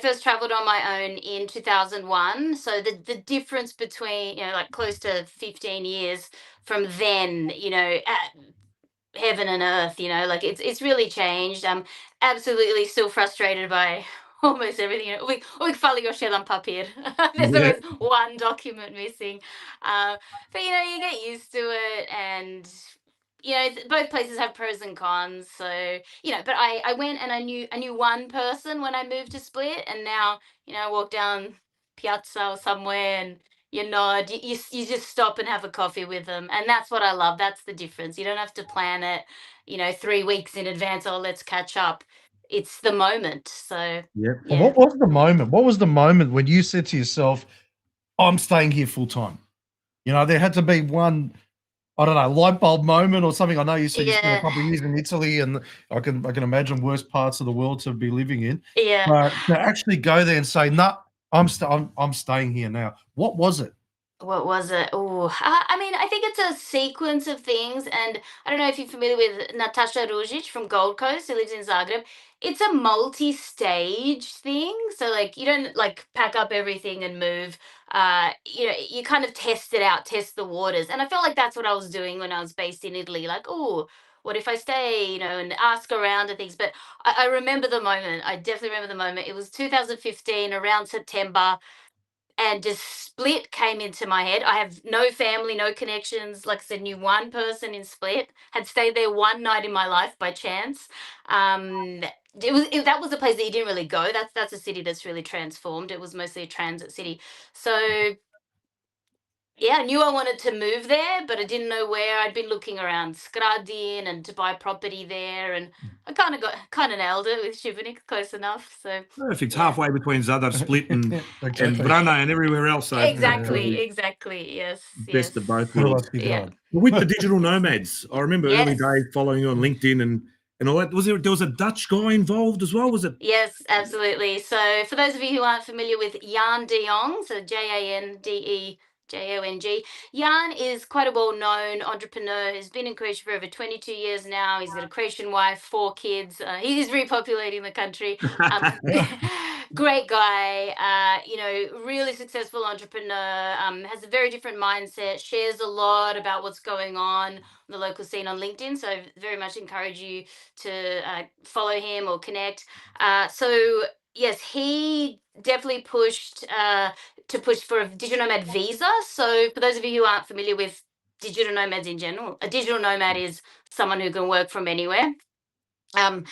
first traveled on my own in 2001. So the difference between, you know, like close to 15 years from then, you know, heaven and earth, you know, like it's really changed. I'm absolutely still frustrated by almost everything. You know, we follow your shell on papier. There's always one document missing. But you know, you get used to it, and you know, both places have pros and cons. So you know, but I went and I knew one person when I moved to Split, and now you know I walk down Piazza or somewhere and you nod, you just stop and have a coffee with them, and that's what I love. That's the difference. You don't have to plan it, you know, 3 weeks in advance. Oh, let's catch up. it's the moment. So Yeah. Well, yeah. what was the moment? What was the moment when you said to yourself, "I'm staying here full time"? You know, there had to be one, I don't know, light bulb moment or something. I know you said you spent a Yeah. couple of years in Italy, and I can imagine worse parts of the world to be living in. Yeah. But to actually go there and say, "No, I'm staying here now." What was it? What was it? Oh, I mean, I think it's a sequence of things, and I don't know if you're familiar with Natasha Ružić from Gold Coast, who lives in Zagreb. It's a multi-stage thing, so like you don't like pack up everything and move. You kind of test it out, test the waters, and I felt like that's what I was doing when I was based in Italy. Like, oh, what if I stay? And ask around and things. But I remember the moment. I definitely remember the moment. It was 2015, around September, and just Split came into my head. I have no family, no connections. Like I said, knew one person in Split. Had stayed there one night in my life by chance. That was a place that you didn't really go. That's a city that's really transformed. It was mostly a transit city. So yeah, I knew I wanted to move there, but I didn't know where. I'd been looking around Skradin and to buy property there, and I kind of nailed it with Šibenik, close enough. So Perfect. yeah. Halfway between Zadar, Split, and Exactly. Vrana and everywhere else. So Exactly, absolutely exactly. Yes, best yes. of both What worlds. else you Yeah. got? But with the digital nomads, I remember early Yes. days following you on LinkedIn and all that. There was a Dutch guy involved as well? Was it? Yes, absolutely. So, for those of you who aren't familiar with Jan de Jong, so JandeJong, Jan is quite a well known entrepreneur who's been in Croatia for over 22 years now. He's got a Croatian wife, 4 kids. He's repopulating the country. Um, Great guy, really successful entrepreneur, has a very different mindset, shares a lot about what's going on the local scene on LinkedIn. So, I very much encourage you to follow him or connect. So yes, he definitely pushed to push for a digital nomad visa. So for those of you who aren't familiar with digital nomads in general, a digital nomad is someone who can work from anywhere. Um,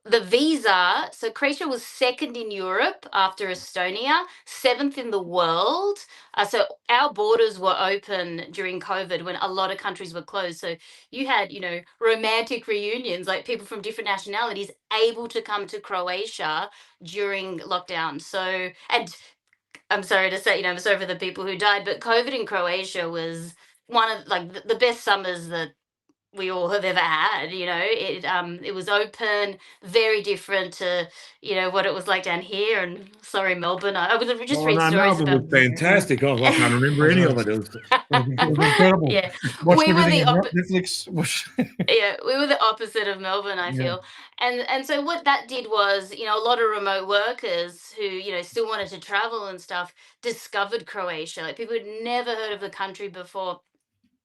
the visa, so Croatia was second in Europe after Estonia, seventh in the world. So our borders were open during COVID when a lot of countries were closed. So you had, romantic reunions, like people from different nationalities able to come to Croatia during lockdown. So, and I'm sorry to say, I'm sorry for the people who died, but COVID in Croatia was one of like the best summers that we all have ever had. It was open, very different to what it was like down here. And sorry, Melbourne, I would just Oh read no, stories Melbourne about. was fantastic. Oh, I can't remember any of it. It was It was incredible. Yeah, Watched we were everything the on Netflix. yeah, we were the opposite of Melbourne, I Yeah. feel. And so what that did was, a lot of remote workers who, still wanted to travel and stuff discovered Croatia. Like people had never heard of the country before.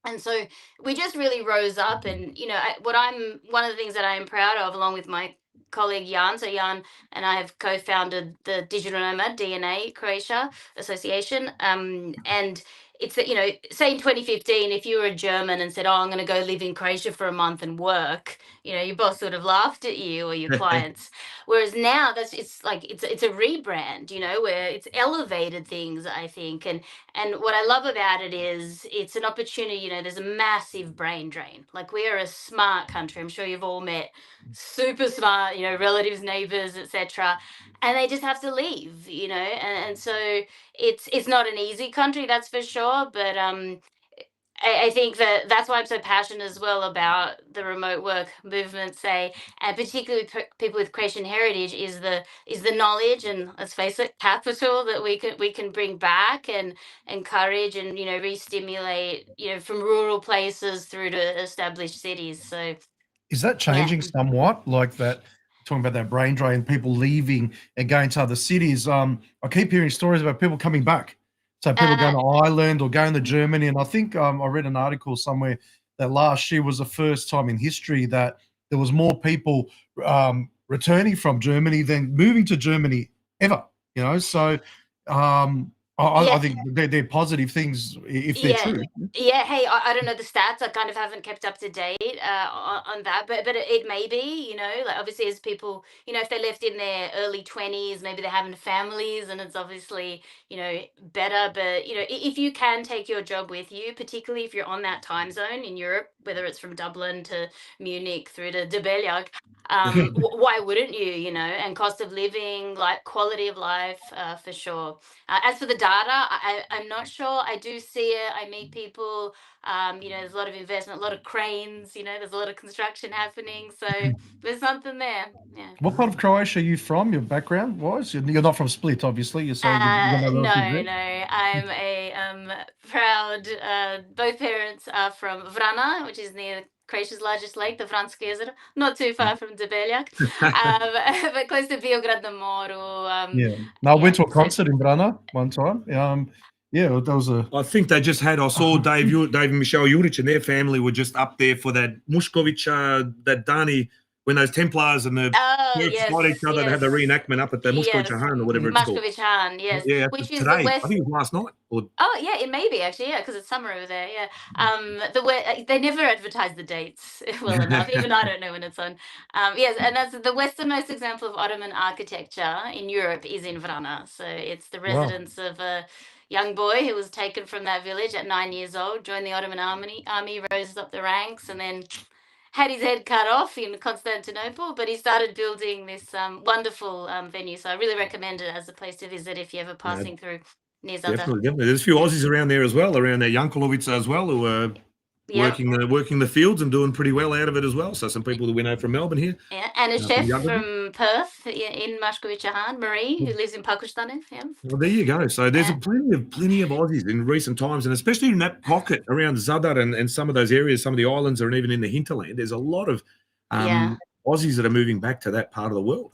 And so we just really rose up. And what I'm one of the things that I am proud of, along with my colleague Jan. So Jan and I have co-founded the Digital Nomad DNA Croatia Association. And it's that, say in 2015, if you were a German and said, oh, I'm going to go live in Croatia for a month and work, your boss would have laughed at you or your clients. Whereas now it's a rebrand, where it's elevated things, I think. And what I love about it is it's an opportunity. There's a massive brain drain. Like we are a smart country. I'm sure you've all met super smart, relatives, neighbors, etc. And they just have to leave, and so it's not an easy country, that's for sure. But I think that's why I'm so passionate as well about the remote work movement, say, and particularly people with Croatian heritage, is the knowledge and, let's face it, capital that we can bring back and encourage and re-stimulate, from rural places through to established cities. So Is that yeah. changing somewhat? Like that, talking about that brain drain, people leaving and going to other cities. I keep hearing stories about people coming back. So people Uh, going to Ireland or going to Germany. And I think I read an article somewhere that last year was the first time in history that there was more people returning from Germany than moving to Germany ever. So I yeah. think they're positive things if they're Yeah, true. yeah. Hey, I don't know the stats. I kind of haven't kept up to date on that, but it may be. Like obviously as people, if they left in their early 20s, maybe they're having families, and it's obviously better. But if you can take your job with you, particularly if you're on that time zone in Europe, whether it's from Dublin to Munich through to Debeljac, Why wouldn't you? You know, and cost of living, like quality of life, for sure. As for the data, I'm not sure. I do see it. I meet people. You know, there's a lot of investment, a lot of cranes. You know, there's a lot of construction happening. So there's something there. Yeah. What part of Croatia are you from? Your background was? You're not from Split, obviously. You're saying you've got no No, relatives there? no. I'm a proud. Both parents are from Vrana, which is near Croatia's largest lake, the Vransko jezero, not too far from Debeljak, but close to Beograd na Moru. Yeah. No, I went to a so concert in Brana one time. Yeah, that was a. I think they just had. I saw Dave and Michelle Juric and their family were just up there for that Mushkovic, that Dani, when those Templars and the Oh, Turks yes, fought each other. They had the yes. reenactment up at the Mushkovic Yes, Han or whatever it's called. Mashkovich Han, yes, Yeah, which is the today. I west. think it was last night. Or Oh yeah, it may be actually, yeah, because it's summer over there. Yeah, they never advertise the dates well enough. Even I don't know when it's on. Yes, and that's the westernmost example of Ottoman architecture in Europe is in Vrana. So it's the Wow. residence of a young boy who was taken from that village at 9 years old, joined the Ottoman army, rose up the ranks, and then had his head cut off in Constantinople. But he started building this wonderful venue. So I really recommend it as a place to visit if you're ever passing through near Zadar. definitely. There's a few Aussies around there as well, around there, Jankovic as well, who are Yep. working the fields and doing pretty well out of it as well. So some people that we know from Melbourne here. Yeah, and a from chef Youngwood. from Perth in Mashkovich Han, Marie, who lives in Pakistan. Yeah. Well, there you go. So there's Yeah. plenty of Aussies in recent times, and especially in that pocket around Zadar and some of those areas, some of the islands, and even in the hinterland. There's a lot of Yeah. Aussies that are moving back to that part of the world.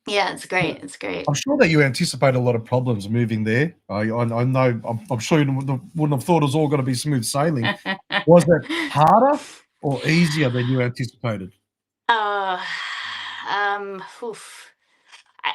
Yeah, it's great. It's great. I'm sure that you anticipate a lot of problems moving there. I know. I'm sure you wouldn't have thought it was all going to be smooth sailing. Was it harder or easier than you anticipated? Oof.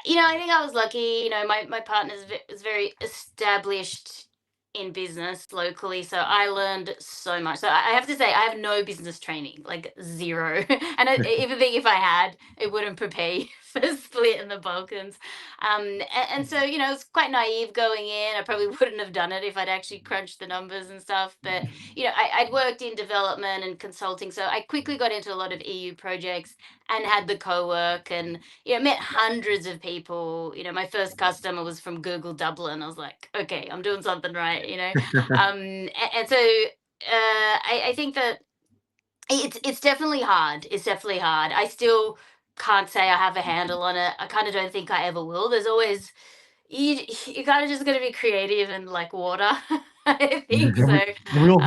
You know, I think I was lucky. You know, my partner is very established in business locally, so I learned so much. So I have to say, I have no business training, like zero. And I even think if I had, it wouldn't prepare for Split in the Balkans. And so, you know, it's quite naive going in. I probably wouldn't have done it if I'd actually crunched the numbers and stuff. But you know, I'd worked in development and consulting, so I quickly got into a lot of EU projects and had the co-work and you know met hundreds of people. You know, my first customer was from Google Dublin. I was like, okay, I'm doing something right, you know. And so I think that it's definitely hard. It's definitely hard. I still can't say I have a handle on it. I kind of don't think I ever will. There's always you kind of just got to be creative and like water. I think Yeah, so. we all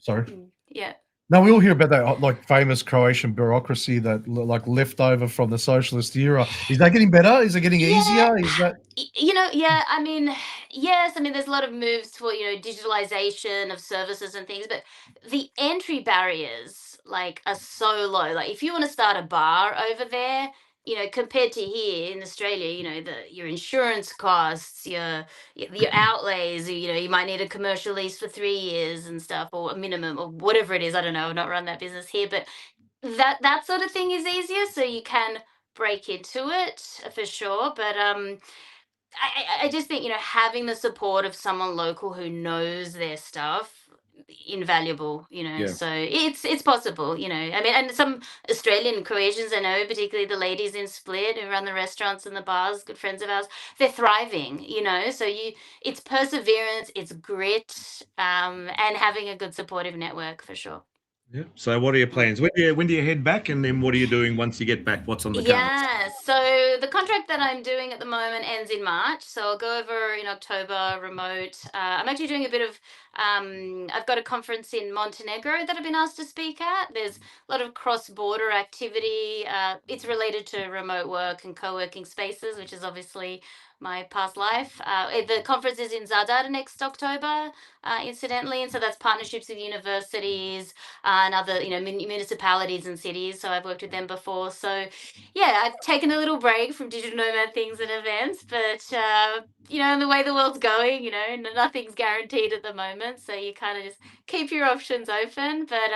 sorry. Yeah. Now we all hear about that like famous Croatian bureaucracy that like left over from the socialist era. Is that getting better? Is it getting easier? Is that You know, yeah, I mean, yes, I mean, there's a lot of moves for, you know, digitalization of services and things, but the entry barriers like are so low. Like if you want to start a bar over there, you know, compared to here in Australia, you know, your insurance costs, your outlays, you know, you might need a commercial lease for 3 years and stuff, or a minimum, or whatever it is. I don't know, I've not run that business here, but that sort of thing is easier, so you can break into it for sure. But I just think, you know, having the support of someone local who knows their stuff invaluable, you know. Yeah. So it's possible, you know. I mean, and some Australian Croatians I know, particularly the ladies in Split who run the restaurants and the bars, good friends of ours, they're thriving, you know. So it's perseverance, it's grit, and having a good supportive network for sure. Yeah. So what are your plans? When do you head back, and then what are you doing once you get back? What's on the cards? Yeah, so the contract that I'm doing at the moment ends in March. So I'll go over in October remote. I'm actually doing a bit of, I've got a conference in Montenegro that I've been asked to speak at. There's a lot of cross-border activity. It's related to remote work and co-working spaces, which is obviously my past life. The conference is in Zadar next October, incidentally. And so that's partnerships with universities and other, you know, municipalities and cities. So I've worked with them before. So yeah, I've taken a little break from digital nomad things and events, but you know, the way the world's going, you know, nothing's guaranteed at the moment. So you kind of just keep your options open. But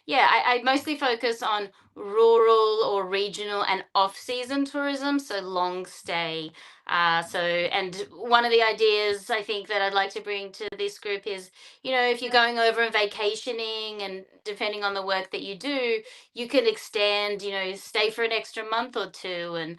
yeah, I mostly focus on rural or regional and off-season tourism, so long stay. And one of the ideas I think that I'd like to bring to this group is, if you're going over and vacationing, and depending on the work that you do, you can extend, stay for an extra month or two, and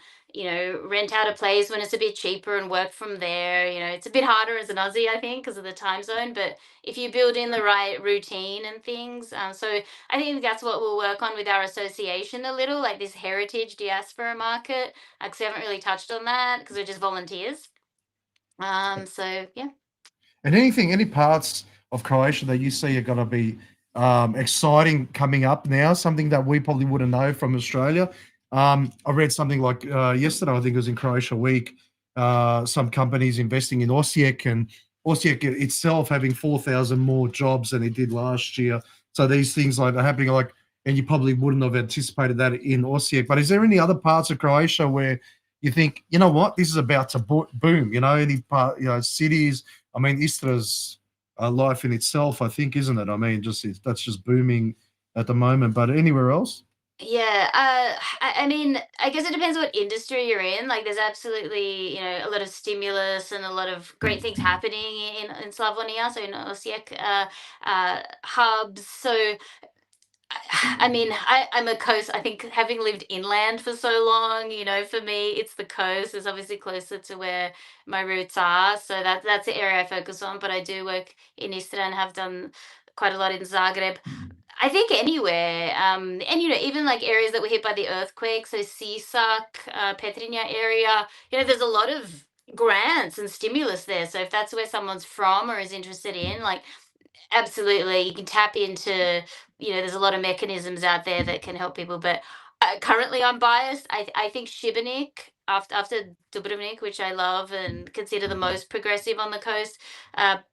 rent out a place when it's a bit cheaper and work from there. It's a bit harder as an Aussie, I think, because of the time zone, but if you build in the right routine and things, so I think that's what we'll work on with our association a little, like this heritage diaspora market, because we haven't really touched on that because we're just volunteers. So yeah. And any parts of Croatia that you see are going to be exciting coming up now, something that we probably wouldn't know from Australia. I read something like yesterday, I think it was in Croatia Week, some companies investing in Osijek, and Osijek itself having 4,000 more jobs than it did last year. So these things like are happening, and you probably wouldn't have anticipated that in Osijek. But is there any other parts of Croatia where you think, you know what, this is about to boom? Any part, cities. I mean, Istra's life in itself, I think, isn't it? I mean, that's just booming at the moment. But anywhere else? Yeah, I mean, I guess it depends what industry you're in. Like, there's absolutely, a lot of stimulus and a lot of great things happening in Slavonia, so in Osijek, hubs. So I mean, I'm a coast. I think having lived inland for so long, for me, it's the coast. It's obviously closer to where my roots are. So that's the area I focus on. But I do work in Istra and have done quite a lot in Zagreb. I think anywhere, and even like areas that were hit by the earthquake, so Sisak, Petrinja area, there's a lot of grants and stimulus there. So if that's where someone's from or is interested in, like, absolutely, you can tap into, there's a lot of mechanisms out there that can help people. But currently, I'm biased. I think Šibenik, after Dubrovnik, which I love and consider the most progressive on the coast,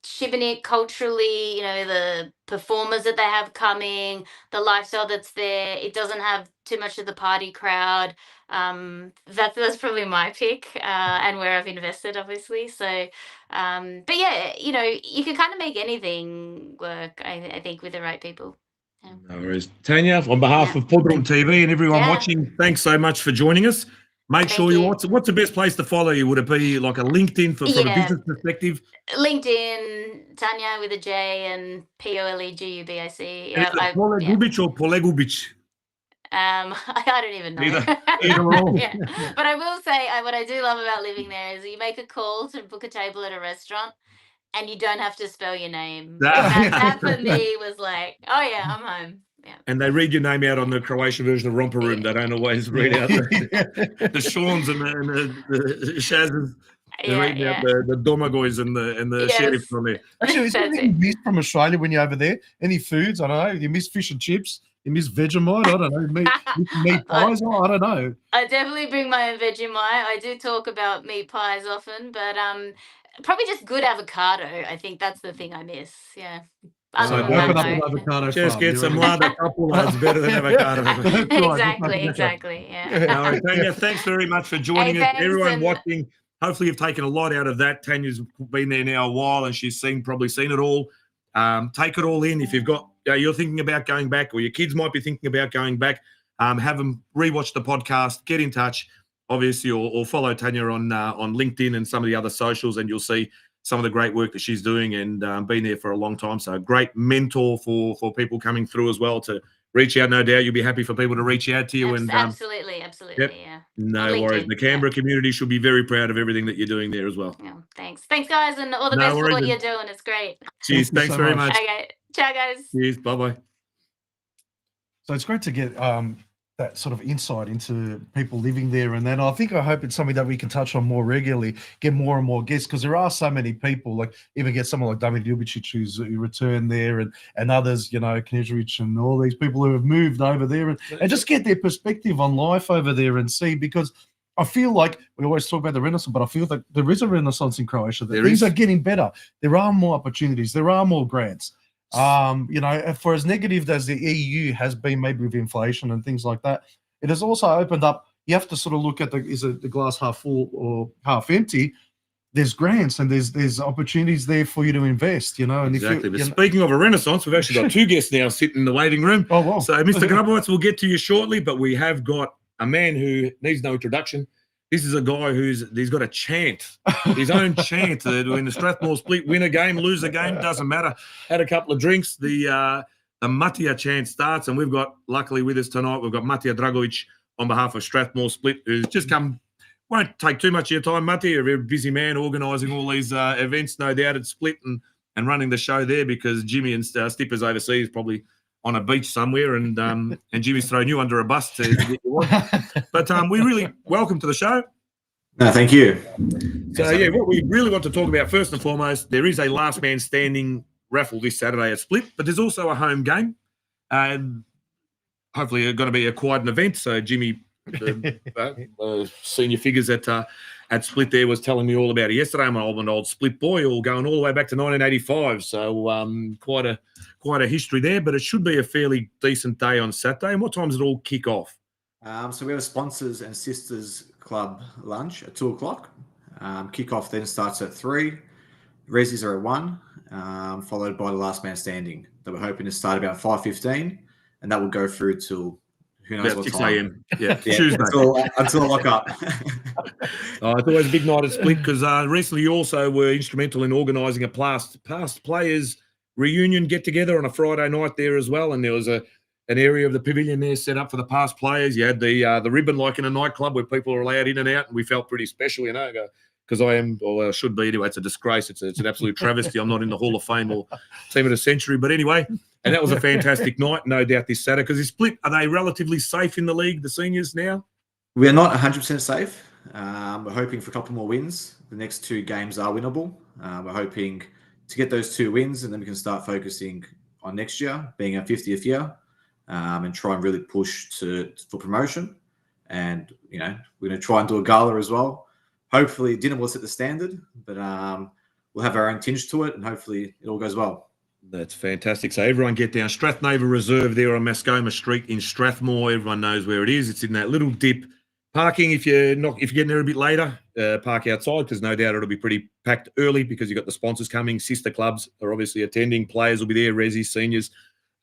Šibenik culturally, the performers that they have coming, the lifestyle that's there, it doesn't have too much of the party crowd. That's probably my pick, and where I've invested, obviously. So, but yeah, you can kind of make anything work, I think, with the right people. Yeah. No worries. Tanya, on behalf Yeah. of PodroomTV and everyone Yeah. watching, thanks so much for joining us. Make sure you. what's the best place to follow you? Would it be like a LinkedIn from a Yeah. business perspective? LinkedIn, Tanya with a J and Polegubic. Is it Polegubic or Polegubic? I don't even know. Either or. Yeah. But I will say, what I do love about living there is you make a call to book a table at a restaurant, and you don't have to spell your name. That for me was like, oh yeah, I'm home. Yeah. And they read your name out on the Croatian version of Romper Room. They don't always read out the Sean's and the Shaz's. They're reading out the Domagoys and the sheriffs on there. Actually, is there anything you miss from Australia when you're over there? Any foods? I don't know. You miss fish and chips? You miss Vegemite? I don't know. Meat pies? I don't know. I definitely bring my own Vegemite. I do talk about meat pies often, but probably just good avocado. I think that's the thing I miss. Yeah. So open up an avocado Just farm. get some Lada couple. That's better than avocado. Exactly. Yeah. All right, Tanya, thanks very much for joining us. Thanks, Everyone and watching, hopefully you've taken a lot out of that. Tanya's been there now a while and she's probably seen it all. Take it all in. If you're thinking about going back, or your kids might be thinking about going back, have them rewatch the podcast, get in touch, obviously, or follow Tanya on LinkedIn and some of the other socials, and you'll see some of the great work that she's doing and been there for a long time. So a great mentor for people coming through as well to reach out. No doubt you'll be happy for people to reach out to you. Absolutely, yep. yeah. No worries. The Canberra community should be very proud of everything that you're doing there as well. Yeah, thanks, guys, and all the best for what you're doing. It's great. Cheers. Thanks very much. Okay, ciao, guys. Cheers. Bye-bye. So it's great to get that sort of insight into people living there, and then I hope it's something that we can touch on more regularly, get more and more guests, because there are so many people, like even get someone like Damir Ljubicic who returned there, and others, Knežević and all these people who have moved over there, and just get their perspective on life over there and see, because I feel like we always talk about the Renaissance, but I feel that there is a Renaissance in Croatia. Things are getting better. There are more opportunities. There are more grants. For as negative as the EU has been, maybe with inflation and things like that, it has also opened up. You have to sort of look at is it the glass half full or half empty? there's grants and there's opportunities there for you to invest, you know. And Exactly. if But you, speaking of a renaissance, we've actually got two guests now sitting in the waiting room. oh well, So, Mr. Grubowitz, we'll get to you shortly, but we have got a man who needs no introduction. This is a guy he's got a chant, his own chant. When the Strathmore Split win a game, lose a game, doesn't matter. Had a couple of drinks. The Matija chant starts, and we've got, luckily with us tonight, we've got Matija Dragovic on behalf of Strathmore Split, who's just come. Won't take too much of your time, Matty. You're a very busy man organising all these events, no doubt, at Split and running the show there, because Jimmy and Stipper's overseas, probably on a beach somewhere, and Jimmy's thrown you under a bus to get your wife. But we really welcome to the show. No, thank you. So, yeah, what we really want to talk about first and foremost, there is a last man standing raffle this Saturday at Split, but there's also a home game. Hopefully it's going to be a quiet event. So Jimmy, the senior figures at Split there, was telling me all about it yesterday. I'm an old Split boy, all going all the way back to 1985. So quite a history there, but it should be a fairly decent day on Saturday. And what time does it all kick off? So we have a sponsors and sisters club lunch at 2:00. Kickoff then starts at 3. Resis are at 1, followed by the last man standing that we're hoping to start about 5:15, and that will go through till who knows About what 6 time. a.m. Yeah, Yeah, Tuesday. until I lock up. It's always a big night at Split, because recently you also were instrumental in organising a past players reunion get-together on a Friday night there as well, and there was an area of the pavilion there set up for the past players. You had the ribbon like in a nightclub where people are allowed in and out, and we felt pretty special, you know, because I am, or I should be anyway. It's a disgrace. It's an absolute travesty. I'm not in the Hall of Fame or Team of the Century, but anyway, and that was a fantastic night, no doubt, this Saturday. Because the Split, are they relatively safe in the league, the seniors now? We are not 100% safe. We're hoping for a couple more wins. The next 2 games are winnable. We're hoping to get those 2 wins, and then we can start focusing on next year, being our 50th year, and try and really push for promotion. And, you know, we're going to try and do a gala as well. Hopefully dinner will set the standard, but we'll have our own tinge to it, and hopefully it all goes well. That's fantastic. So everyone get down. Strathnaver Reserve there on Mascoma Street in Strathmore. Everyone knows where it is. It's in that little dip. Parking, if you're getting there a bit later, park outside, because no doubt it'll be pretty packed early, because you've got the sponsors coming. Sister clubs are obviously attending. Players will be there, Resi, seniors,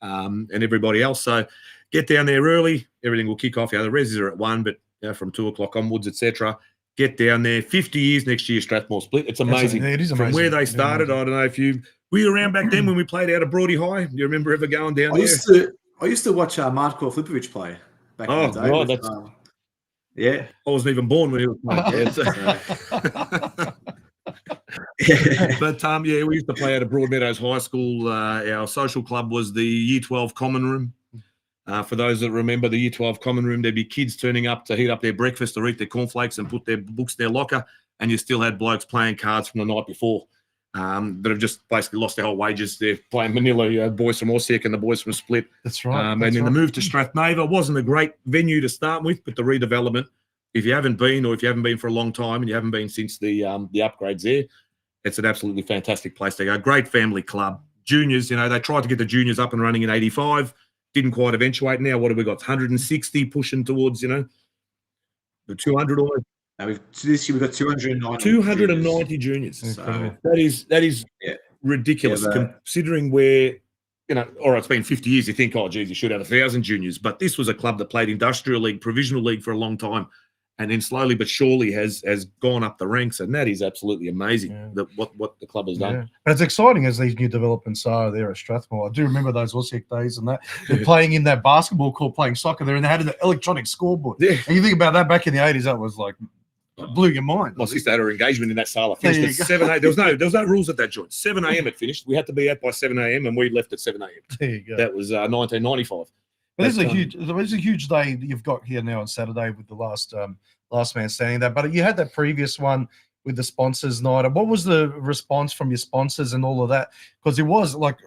and everybody else. So get down there early. Everything will kick off. The Resis are at 1, but from 2:00 onwards, etc. Get down there. 50 years next year, Strathmore Split. It's amazing. It is amazing. From where they started, I don't know if you were you around back then when we played out of Broady High. Do you remember ever going down there? I used to watch Marko Flipovic play back in the day. God, with, that's yeah. I wasn't even born when he was playing. But yeah, we used to play out of Broadmeadows High School. Our social club was the Year 12 Common Room. For those that remember the Year 12 Common Room, there'd be kids turning up to heat up their breakfast or eat their cornflakes and put their books in their locker, and you still had blokes playing cards from the night before that have just basically lost their whole wages. They're playing Manila, boys from Ossiek and the boys from Split. That's right. And then the move to Strathnaver wasn't a great venue to start with, but the redevelopment, if you haven't been, or if you haven't been for a long time and you haven't been since the upgrades there, it's an absolutely fantastic place to go. Great family club. Juniors, you know, they tried to get the juniors up and running in 85, didn't quite eventuate. Now, what have we got? 160 pushing towards, you know, the 200 almost. This year we've got 290. 290 juniors. So, That is yeah. ridiculous, considering where, you know, all right, it's been 50 years. You think, oh, geez, you should have 1,000 juniors. But this was a club that played industrial league, provisional league for a long time, and then slowly but surely has gone up the ranks, and that is absolutely amazing. That what the club has done. Yeah. And it's exciting as these new developments are there at Strathmore. I do remember those Ossiek days and that. They're playing in that basketball court, playing soccer there, and they had an electronic scoreboard. Yeah. And you think about that back in the 80s, that was like blew your mind. My sister had her engagement in that sala. Finished There at you 7 a.m. There was no rules at that joint. 7 a.m. it finished. We had to be out by 7 a.m. and we left at 7 a.m. There you go. That was 1995. But this is a huge day that you've got here now on Saturday with the last man standing there. But you had that previous one with the sponsors night. And what was the response from your sponsors and all of that? Because it was like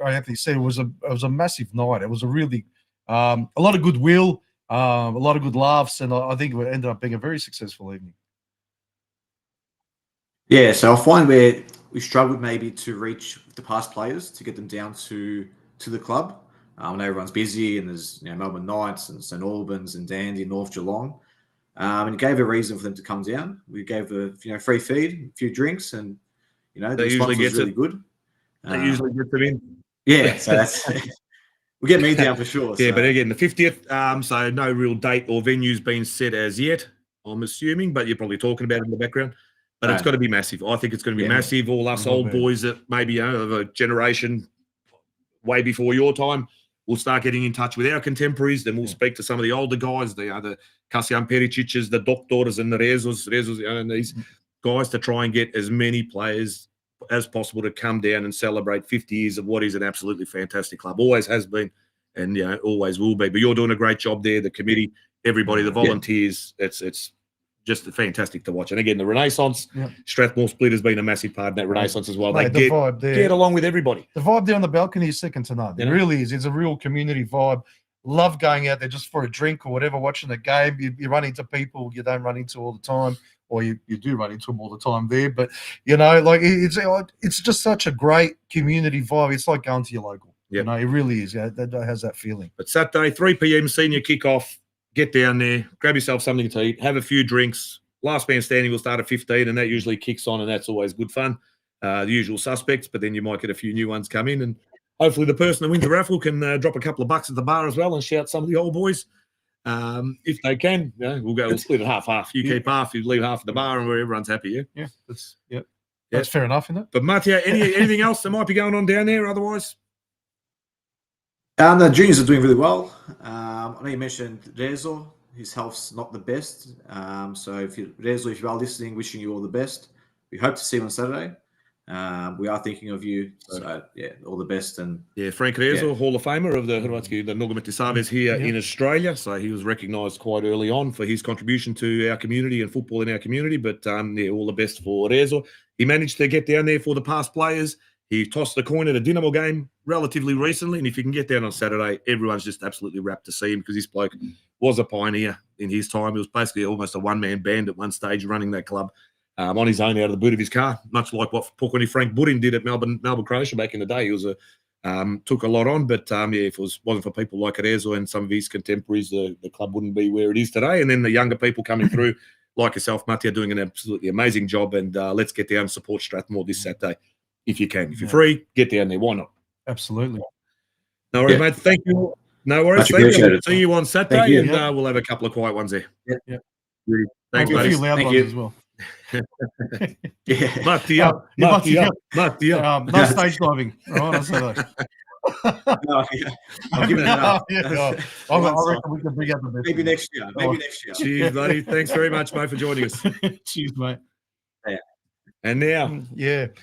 Anthony said, it was a massive night. It was a really a lot of goodwill, a lot of good laughs, and I think it ended up being a very successful evening. Yeah, so I find where we struggled maybe to reach the past players to get them down to the club. I know everyone's busy, and there's Melbourne Knights and St Albans and Dandy, North Geelong. And it gave a reason for them to come down. We gave a free feed, a few drinks, and the response was really good. That usually gets them in. Yeah, so that's we'll get me down for sure. Yeah, so. but again, the 50th, so no real date or venue's been set as yet, I'm assuming, but you're probably talking about it in the background. But it's got to be massive. I think it's going to be massive. All us old boys that maybe of a generation way before your time, we'll start getting in touch with our contemporaries. Then we'll speak to some of the older guys, the Kasian Periciches, the Doctors and the Rezos, and these guys to try and get as many players as possible to come down and celebrate 50 years of what is an absolutely fantastic club. Always has been, and always will be. But you're doing a great job there, the committee, everybody, the volunteers. It's just fantastic to watch. And again, the Renaissance, Strathmore Split has been a massive part of that Renaissance as well. Mate, they vibe there. get along with everybody. The vibe there on the balcony is second to none. It really is. It's a real community vibe. Love going out there just for a drink or whatever, watching the game. You run into people you don't run into all the time, or you do run into them all the time there. But, like it's just such a great community vibe. It's like going to your local. It really is. Yeah, that has that feeling. But Saturday, 3 p.m, senior kickoff. Get down there, grab yourself something to eat, have a few drinks. Last man standing will start at 15, and that usually kicks on, and that's always good fun. The usual suspects, but then you might get a few new ones come in, and hopefully the person that wins the raffle can drop a couple of bucks at the bar as well and shout some of the old boys. If they can, we'll split it half. You keep half, you leave half at the bar, and where everyone's happy. That's fair enough, isn't it? But Mattia, anything else that might be going on down there otherwise? The juniors are doing really well. I know you mentioned Rezo. His health's not the best. So Rezo, if you are listening, wishing you all the best. We hope to see you on Saturday. We are thinking of you. So, all the best. And Frank Rezo, Hall of Famer of the Nogamati Saves here in Australia. So he was recognised quite early on for his contribution to our community and football in our community. But all the best for Rezo. He managed to get down there for the past players. He tossed the coin at a Dynamo game relatively recently, and if you can get down on Saturday, everyone's just absolutely rapt to see him because this bloke was a pioneer in his time. He was basically almost a one-man band at one stage running that club on his own out of the boot of his car, much like what Pukuni Frank Buddin did at Melbourne Croatia back in the day. He was took a lot on, but if it wasn't for people like Arezo and some of his contemporaries, the club wouldn't be where it is today. And then the younger people coming through, like yourself, Mattia, doing an absolutely amazing job. And let's get down and support Strathmore this Saturday. If you can. If you're free, get down there. Why not? Absolutely. No worries, mate. Thank you. No worries. See you on Saturday, and we'll have a couple of quiet ones there. Yeah. Really. Thanks, Maybe a buddy. few loud ones as well. Mattia. No stage diving. All right, I'll say that. I'll give it enough. I reckon we can bring up the best. Maybe next year. Cheers, buddy. Thanks very much, mate, for joining us. Cheers, mate. And now,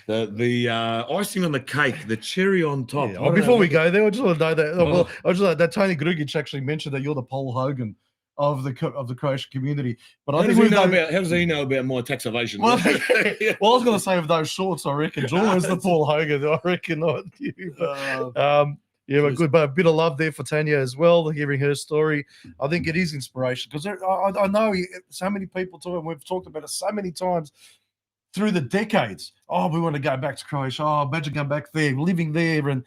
the icing on the cake, the cherry on top. Before we go there, I just want to know that. I just like that Tony Grugic actually mentioned that you're the Paul Hogan of the Croatian community. But how does he know about my tax evasion? Well, I was going to say of those shorts, I reckon John is the Paul Hogan. I reckon not you. But, but good. But a bit of love there for Tanya as well. Hearing her story, I think it is inspiration because I know so many people talk, and we've talked about it so many times through the decades. Oh, we want to go back to Croatia. Oh, imagine going back there, living there, and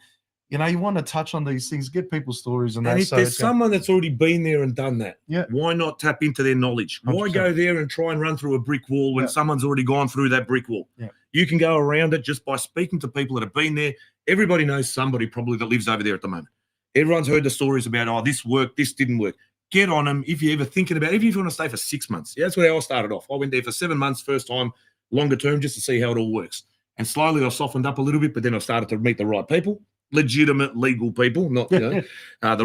you want to touch on these things, get people's stories, and if there's someone that's already been there and done that, why not tap into their knowledge? 100%. Why go there and try and run through a brick wall when someone's already gone through that brick wall? You can go around it just by speaking to people that have been there. Everybody knows somebody probably that lives over there at the moment. Everyone's heard the stories about, this worked, this didn't work. Get on them if you're ever thinking about it. Even if you want to stay for 6 months. That's where I started off. I went there for 7 months first time, longer term, just to see how it all works. And slowly I softened up a little bit, but then I started to meet the right people, legitimate legal people, not the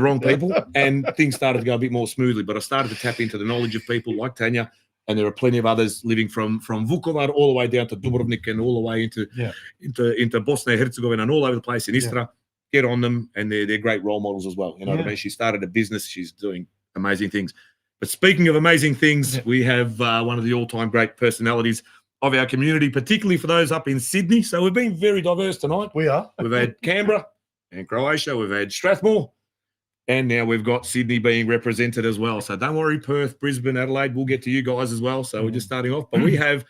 wrong people, and things started to go a bit more smoothly. But I started to tap into the knowledge of people like Tanya, and there are plenty of others living from Vukovar all the way down to Dubrovnik and all the way into Bosnia and Herzegovina and all over the place in Istra. Get on them, and they're great role models as well. You know what I mean? She started a business. She's doing amazing things. But speaking of amazing things, we have one of the all-time great personalities of our community, particularly for those up in Sydney. So we've been very diverse tonight. We are. We've had Canberra and Croatia. We've had Strathmore. And now we've got Sydney being represented as well. So don't worry, Perth, Brisbane, Adelaide, we'll get to you guys as well. So we're just starting off. But we have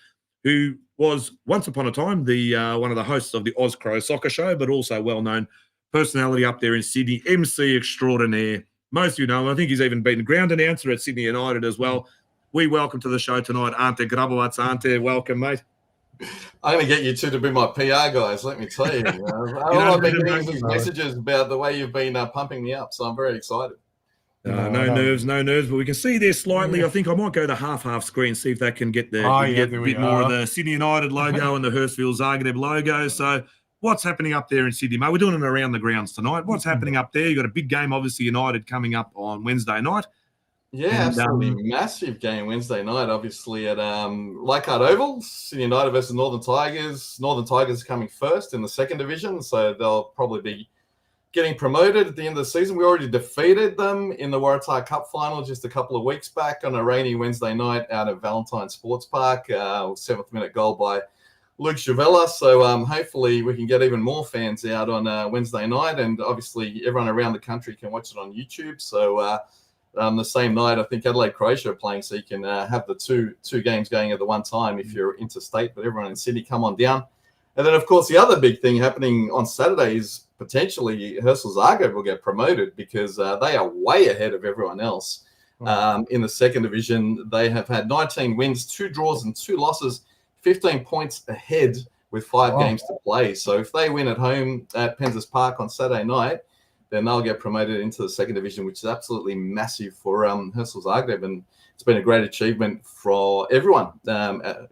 who was once upon a time the one of the hosts of the Oz Crow Soccer Show, but also well-known personality up there in Sydney, MC extraordinaire. Most of you know him. I think he's even been ground announcer at Sydney United as well. we welcome to the show tonight Ante Grabovac. Ante, welcome, mate. I'm going to get you two to be my PR guys, let me tell you. I've been getting these messages about the way you've been pumping me up, so I'm very excited. No nerves, but we can see there slightly. I think I might go the half screen, see if that can get a bit more of the Sydney United logo and the Hurstville Zagreb logo. So what's happening up there in Sydney, mate? We're doing it around the grounds tonight. What's happening up there? You've got a big game, obviously, United coming up on Wednesday night. Yeah, absolutely massive game Wednesday night, obviously at Leichhardt Oval, Sydney United versus Northern Tigers. Northern Tigers are coming first in the second division, so they'll probably be getting promoted at the end of the season. We already defeated them in the Waratah Cup final just a couple of weeks back on a rainy Wednesday night out at Valentine Sports Park. 7th minute goal by Luke Chavella. So hopefully we can get even more fans out on Wednesday night, and obviously everyone around the country can watch it on YouTube. So the same night, I think Adelaide Croatia are playing, so you can have the two games going at the one time if you're interstate. But everyone in Sydney, come on down. And then, of course, the other big thing happening on Saturday is potentially Hurstville Zagreb will get promoted because they are way ahead of everyone else. In the second division, they have had 19 wins, 2 draws and 2 losses, 15 points ahead with 5 games to play. So if they win at home at Penzas Park on Saturday night, then they'll get promoted into the second division, which is absolutely massive for Hurstville Zagreb. And it's been a great achievement for everyone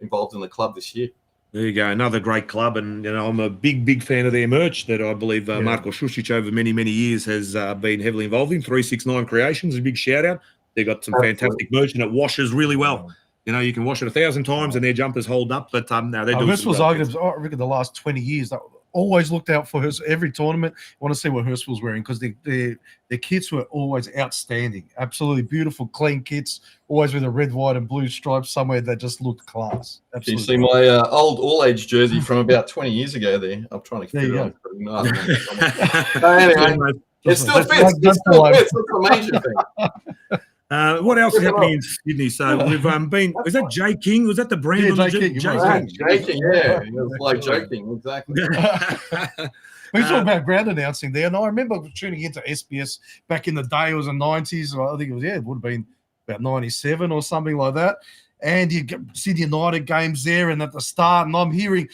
involved in the club this year. There you go, another great club, and I'm a big fan of their merch that I believe Marko Šušić over many years has been heavily involved in. 369 Creations, a big shout out. They've got some fantastic merch, and it washes really well. You can wash it 1,000 times, and their jumpers hold up. But no, they do. Hurstville Zagreb's, I reckon, the last 20 years, that always looked out for every tournament. I want to see what Hurstville's wearing because their kits were always outstanding. Absolutely beautiful, clean kits, always with a red, white, and blue stripe somewhere that just looked class. Absolutely. Can you see my old all-age jersey from about 20 years ago there? I'm trying to fit it on. Anyway, it still fits. It still fits. That's the major thing. What else is happening in Sydney? So we've been. Is that Jay King? Was that the brand? Yeah, on the Jay King. Jay King, yeah. It was like joking, exactly. We talking about ground announcing there, and I remember tuning into SBS back in the day. It was the 90s. I think it was, it would have been about 97 or something like that. And you get Sydney United games there, and at the start, and I'm hearing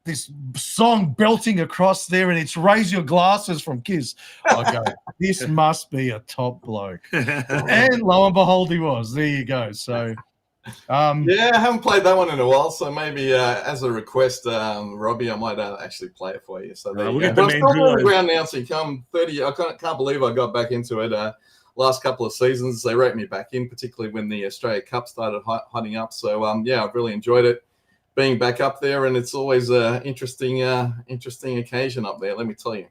this song belting across there, and it's Raise Your Glasses from Kiss. I go, this must be a top bloke. And lo and behold, he was. There you go. So, yeah, I haven't played that one in a while, so maybe as a request, Robbie, I might actually play it for you. So there you go. But I'm still doing the ground announcing. Come 30, I can't believe I got back into it. Last couple of seasons, they wrote me back in, particularly when the Australia Cup started hotting up. So, yeah, I've really enjoyed it. Being back up there, and it's always an interesting occasion up there, let me tell you.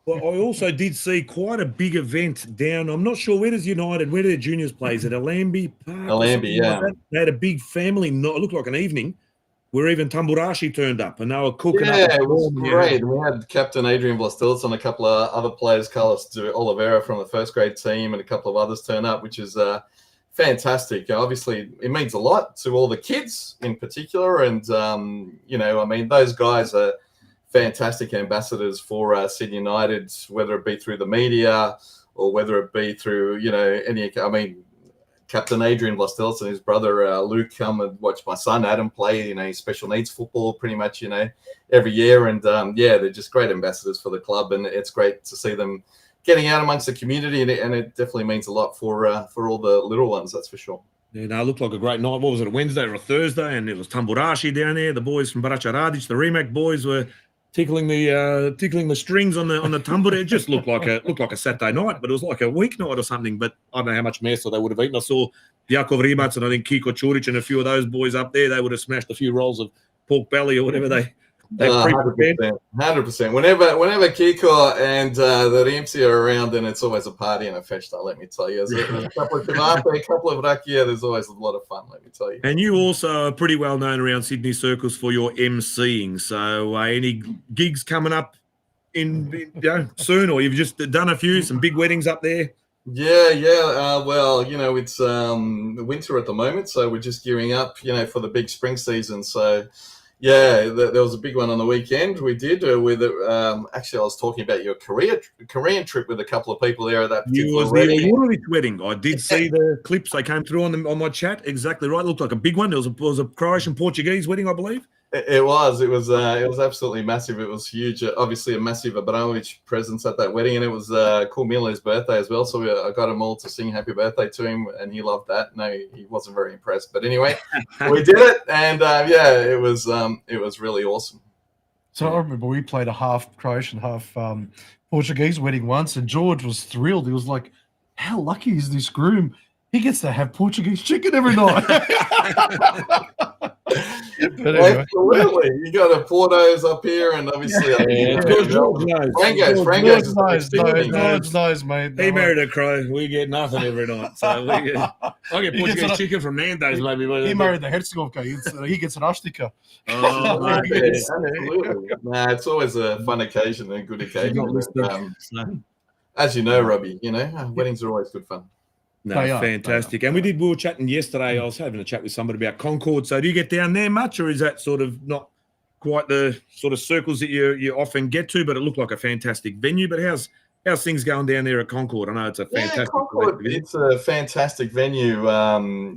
Well, I also did see quite a big event down. I'm not sure where do their juniors play? Is it Alambi Park? Alambi, yeah. Like they had a big family. It looked like an evening where even Tamburashi turned up, and they were cooking up. Yeah, it was great. We had Captain Adrian Vlastilitz and a couple of other players, Carlos de Oliveira from the first grade team, and a couple of others turn up, which is fantastic. Obviously, it means a lot to all the kids in particular. And, those guys are fantastic ambassadors for Sydney United, whether it be through the media or whether it be through, Captain Adrian Vlastilitz and his brother Luke come and watch my son Adam play, special needs football pretty much, every year. And, they're just great ambassadors for the club. And it's great to see them getting out amongst the community, and it definitely means a lot for all the little ones, that's for sure. Yeah, no, it looked like a great night. What was it, a Wednesday or a Thursday? And it was Tamburashi down there. The boys from Baracha Radic, the Rimac boys, were tickling the strings on the tambura. It just looked like a Saturday night, but it was like a weeknight or something. But I don't know how much mesa they would have eaten. I saw Jakov Ribac and I think Kiko Čurić and a few of those boys up there. They would have smashed a few rolls of pork belly or whatever they 100%. Whenever Kiko and the Rimsi are around, then it's always a party and a festa, let me tell you. There's a couple of Kavate, a couple of Rakia, there's always a lot of fun, let me tell you. And you also are pretty well known around Sydney circles for your MCing. So any gigs coming up in soon, or you've just done a few, some big weddings up there? Yeah. Well, it's winter at the moment, so we're just gearing up, for the big spring season. So Yeah, there was a big one on the weekend. We did with actually, I was talking about your Korean trip with a couple of people there at that You particular was wedding. the Waterwich wedding. I did see the clips. They came through on my chat. Exactly right. It looked like a big one. It was a Croatian Portuguese wedding, I believe. It was absolutely massive. It was huge. Obviously, a massive Abramovich presence at that wedding, and it was Cornelius' birthday as well. So I got them all to sing happy birthday to him, and he loved that. No, he wasn't very impressed, but anyway, we did it, and it was really awesome. So I remember we played a half Croatian, half Portuguese wedding once, and George was thrilled. He was like, "How lucky is this groom? He gets to have Portuguese chicken every night." But anyway. Absolutely, you got a Portos up here, and obviously, George knows. Frangos George knows, mate. He married a crow. We get nothing every night. So I get Portuguese chicken from Nando's, maybe. He married the Herzegovka. He gets an Ashtika. Oh, no, yes, absolutely. Nah, it's always a fun occasion and a good occasion. As you know, Robbie, weddings are always good fun. No, fantastic. And we were chatting yesterday. I was having a chat with somebody about Concord. So do you get down there much, or is that sort of not quite the sort of circles that you often get to? But it looked like a fantastic venue. But how's things going down there at Concord? I know it's a fantastic Concord, it's a fantastic venue.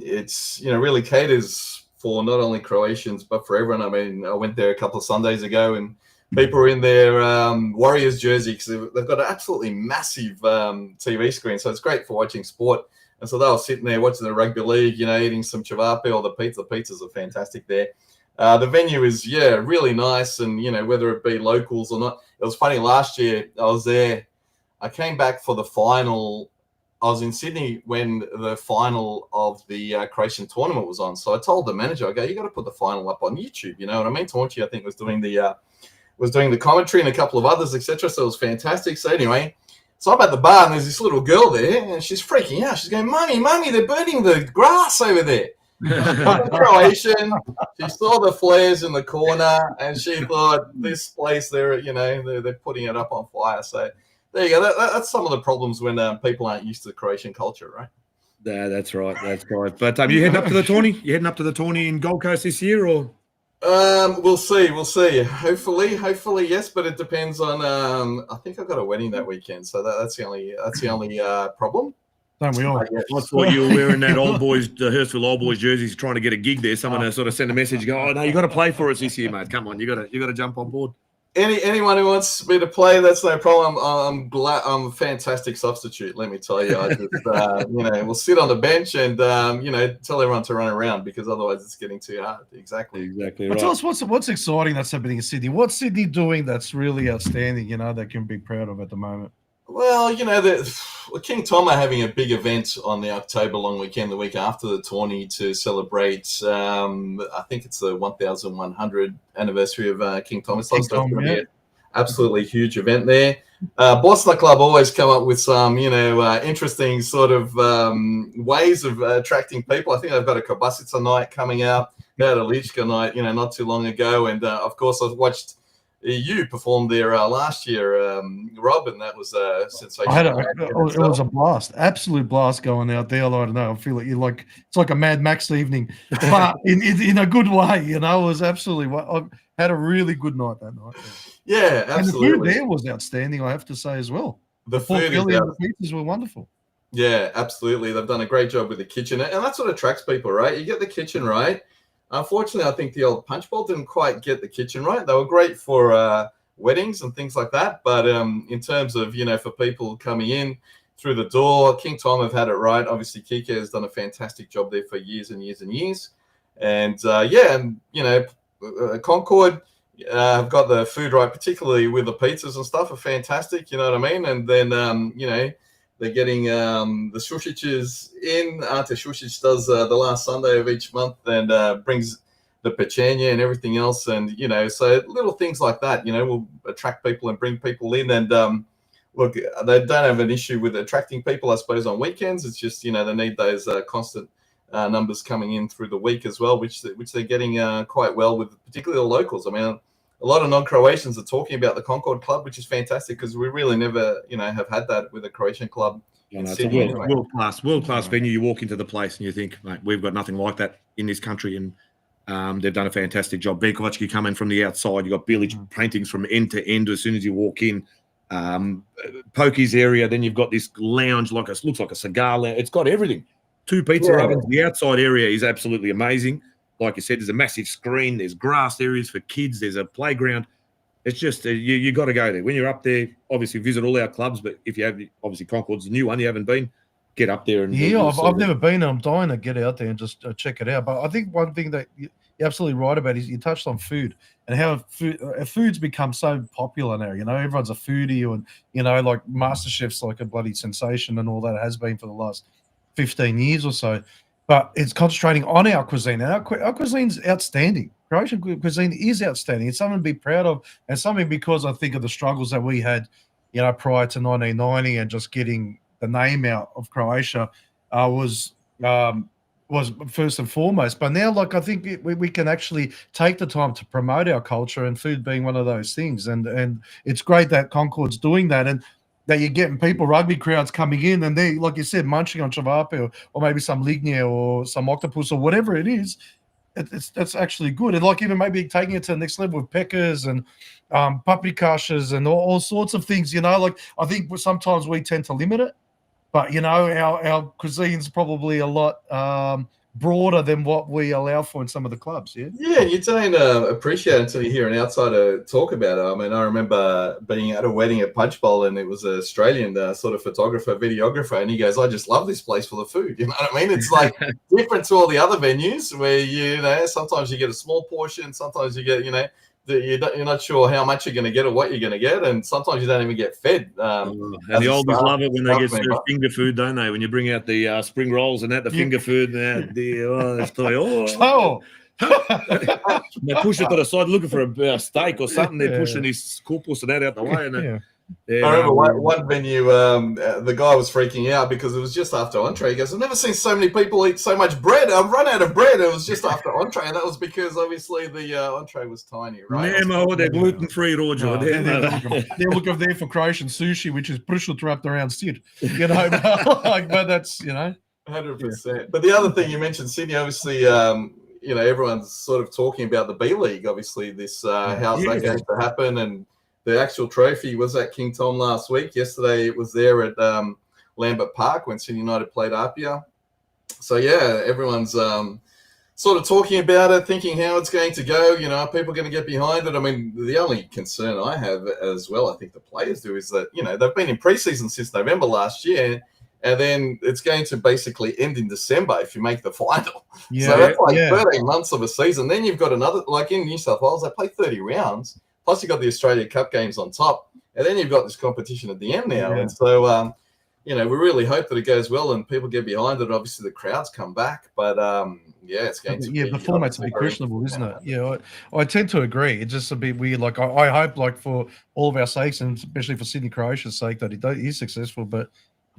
It's really caters for not only Croatians but for everyone. I mean, I went there a couple of Sundays ago, and people are in their Warriors jersey because they've got an absolutely massive TV screen. So it's great for watching sport. And so they were sitting there watching the rugby league, eating some cevape or the pizza. The pizzas are fantastic there. The venue is, really nice. And, whether it be locals or not. It was funny, last year I was there. I came back for the final. I was in Sydney when the final of the Croatian tournament was on. So I told the manager, I go, you got to put the final up on YouTube. You know what I mean? Tanya, I think, was doing the commentary and a couple of others, etc. So it was fantastic. So anyway, so I'm at the bar and there's this little girl there and she's freaking out. She's going, Mummy, they're burning the grass over there. Croatian. She saw the flares in the corner and she thought, this place, they're putting it up on fire. So there you go. That's some of the problems when people aren't used to the Croatian culture, right? Yeah, that's right. But you heading up to the tourney? You heading up to the tourney in Gold Coast this year, or? We'll see. Hopefully, yes. But it depends on. I think I've got a wedding that weekend, so that's the only problem. Don't we all? I thought you were wearing that the Hurstville Old Boys jerseys, trying to get a gig there. Someone to sort of send a message, go, "Oh no, you got to play for us this year, mate. Come on, you got to jump on board." Anyone who wants me to play, that's no problem. I'm glad. I'm a fantastic substitute. Let me tell you. I just, we'll sit on the bench and tell everyone to run around because otherwise it's getting too hard. Exactly But right. tell us what's exciting that's happening in Sydney. What's Sydney doing that's really outstanding? That can be proud of at the moment. Well, King Tom are having a big event on the October long weekend, the week after the tourney, to celebrate. I think it's the 1,100th anniversary of King Tom. It's going to be an absolutely huge event there. Boston Club always come up with some, interesting sort of ways of attracting people. I think they've got a Kobasica night coming out. They had a Lichka night, not too long ago. And, of course, I've watched you performed there last year, Rob, and that was a sensation. It was a blast, absolute blast going out there. I don't know. I feel like it's like a Mad Max evening, but in a good way. It was absolutely. I had a really good night that night. Yeah, absolutely. And the food there was outstanding, I have to say as well. The food and the pizzas were wonderful. Yeah, absolutely. They've done a great job with the kitchen, and that's what attracts people, right? You get the kitchen right. Unfortunately, I think the old Punch Bowl didn't quite get the kitchen right. They were great for weddings and things like that. But in terms of, for people coming in through the door, King Tom have had it right. Obviously, Kike has done a fantastic job there for years and years and years. And, Concord have got the food right, particularly with the pizzas and stuff are fantastic. You know what I mean? And then, they're getting the Shushiches in. Ante Shushich does the last Sunday of each month and brings the pechenia and everything else. And, so little things like that, will attract people and bring people in. And, look, they don't have an issue with attracting people, I suppose, on weekends. It's just, they need those constant numbers coming in through the week as well, which they're getting quite well with, particularly the locals. I mean, a lot of non-Croatians are talking about the Concord Club, which is fantastic because we really never, have had that with a Croatian club. It's a world class venue. You walk into the place and you think, mate, we've got nothing like that in this country. And They've done a fantastic job. Vekovic, you come in from the outside. You've got village paintings from end to end as soon as you walk in. Pokey's area, then you've got this lounge, looks like a cigar lounge. It's got everything. 2 pizza ovens. The outside area is absolutely amazing. Like you said, there's a massive screen. There's grass areas for kids. There's a playground. It's just you got to go there. When you're up there, obviously visit all our clubs. But if you have, obviously Concord's a new one, you haven't been, get up there. And I've never been. I'm dying to get out there and just check it out. But I think one thing that you're absolutely right about is you touched on food and how food's become so popular now. You know, everyone's a foodie, and you know, like MasterChef's like a bloody sensation, and all that has been for the last 15 years or so. But it's concentrating on our cuisine. And our cuisine's outstanding. Croatian cuisine is outstanding. It's something to be proud of, and something because I think of the struggles that we had, you know, prior to 1990, and just getting the name out of Croatia was first and foremost. But now, like, I think we can actually take the time to promote our culture, and food being one of those things. And it's great that Concord's doing that, and that you're getting people, rugby crowds coming in, and they, like you said, munching on cevape or maybe some lignia or some octopus or whatever it is. That's actually good. And like even maybe taking it to the next level with peckers and paprikashes and all sorts of things, you know, like I think sometimes we tend to limit it, but you know, our cuisine's probably a lot broader than what we allow for in some of the clubs. Yeah, you don't appreciate it until you hear an outsider talk about it. I mean, I remember being at a wedding at Punch Bowl, and it was an Australian sort of photographer, videographer, and he goes, "I just love this place for the food." You know what I mean? It's like different to all the other venues where you know sometimes you get a small portion, sometimes you get you're not sure how much you're going to get or what you're going to get, and sometimes you don't even get fed. And the oldies love it when they get served finger food, don't they? When you bring out the spring rolls and the finger food, and they push it to the side looking for a steak or something. They're pushing this corpus and that out the way. And I remember one venue, the guy was freaking out because it was just after entree. He goes, "I've never seen so many people eat so much bread. I've run out of bread." It was just after entree, and that was because obviously the entree was tiny, right? They're gluten-free, Roger. They're looking there for Croatian sushi, which is pršut wrapped around sir. You know, but that's, you know. 100%. But the other thing you mentioned, Sydney, obviously, you know, everyone's sort of talking about the B League. Obviously, this how's that going to happen? And the actual trophy was at King Tom last week. Yesterday, it was there at Lambert Park when Sydney United played Apia. So yeah, everyone's sort of talking about it, thinking how it's going to go. You know, are people going to get behind it? I mean, the only concern I have as well, I think the players do, is that, you know, they've been in preseason since November last year. And then it's going to basically end in December if you make the final. So that's like 13 months of a season. Then you've got another, like in New South Wales, they play 30 rounds. Plus you've got the Australia Cup games on top. And then you've got this competition at the end now. And so, you know, we really hope that it goes well and people get behind it. Obviously, the crowds come back. But, it's going to be... the format's a bit questionable, isn't it? Yeah, I tend to agree. It's just a bit weird. Like, I hope, like, for all of our sakes, and especially for Sydney Croatia's sake, that he is successful. But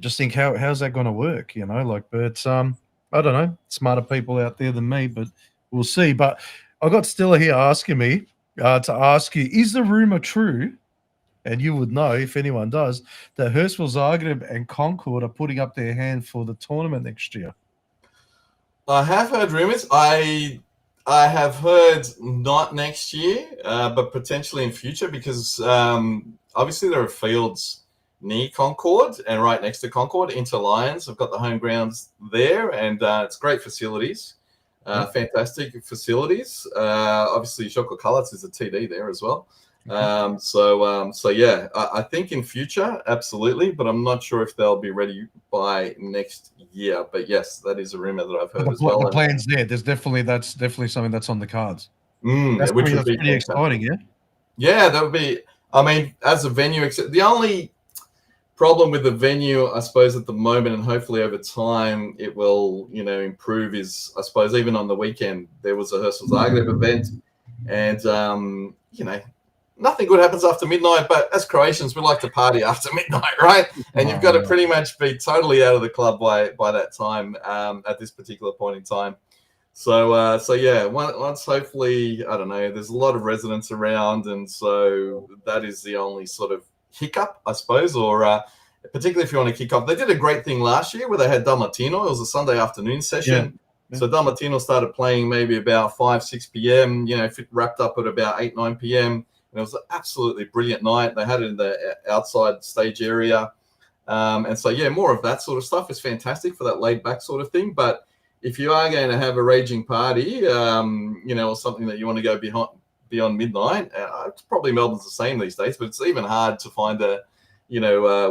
just think how's that going to work, you know, like, but I don't know, smarter people out there than me, but we'll see. But I got Stella here asking me to ask you, is the rumor true, and you would know if anyone does, that Hurstville Zagreb and Concord are putting up their hand for the tournament next year? I have heard rumors. I have heard not next year, but potentially in future, because obviously there are fields near Concord and right next to Concord. Inter Lions have got the home grounds there, and it's great facilities, fantastic facilities. Obviously, Žoko Kalac is a TD there as well. So yeah, I think in future, absolutely, but I'm not sure if they'll be ready by next year. But yes, that is a rumor that I've heard as well. The plan's there. That's definitely something that's on the cards. Which would be pretty exciting, yeah. Yeah, that would be. I mean, as a venue, the only problem with the venue, I suppose, at the moment, and hopefully over time it will, you know, improve, is, I suppose, even on the weekend there was a Hurstville Zagreb event, and you know, nothing good happens after midnight, but as Croatians, we like to party after midnight, right? And you've got to pretty much be totally out of the club by that time, at this particular point in time. So yeah, once hopefully, I don't know, there's a lot of residents around, and so that is the only sort of hiccup, I suppose, or particularly if you want to kick off. They did a great thing last year where they had Dalmatino. It was a Sunday afternoon session. So Dalmatino started playing maybe about 5, 6 p.m., wrapped up at about 8, 9 p.m. And it was an absolutely brilliant night. They had it in the outside stage area. And so, more of that sort of stuff is fantastic for that laid back sort of thing. But if you are going to have a raging party, or something that you want to go beyond midnight, it's probably Melbourne's the same these days, but it's even hard to find a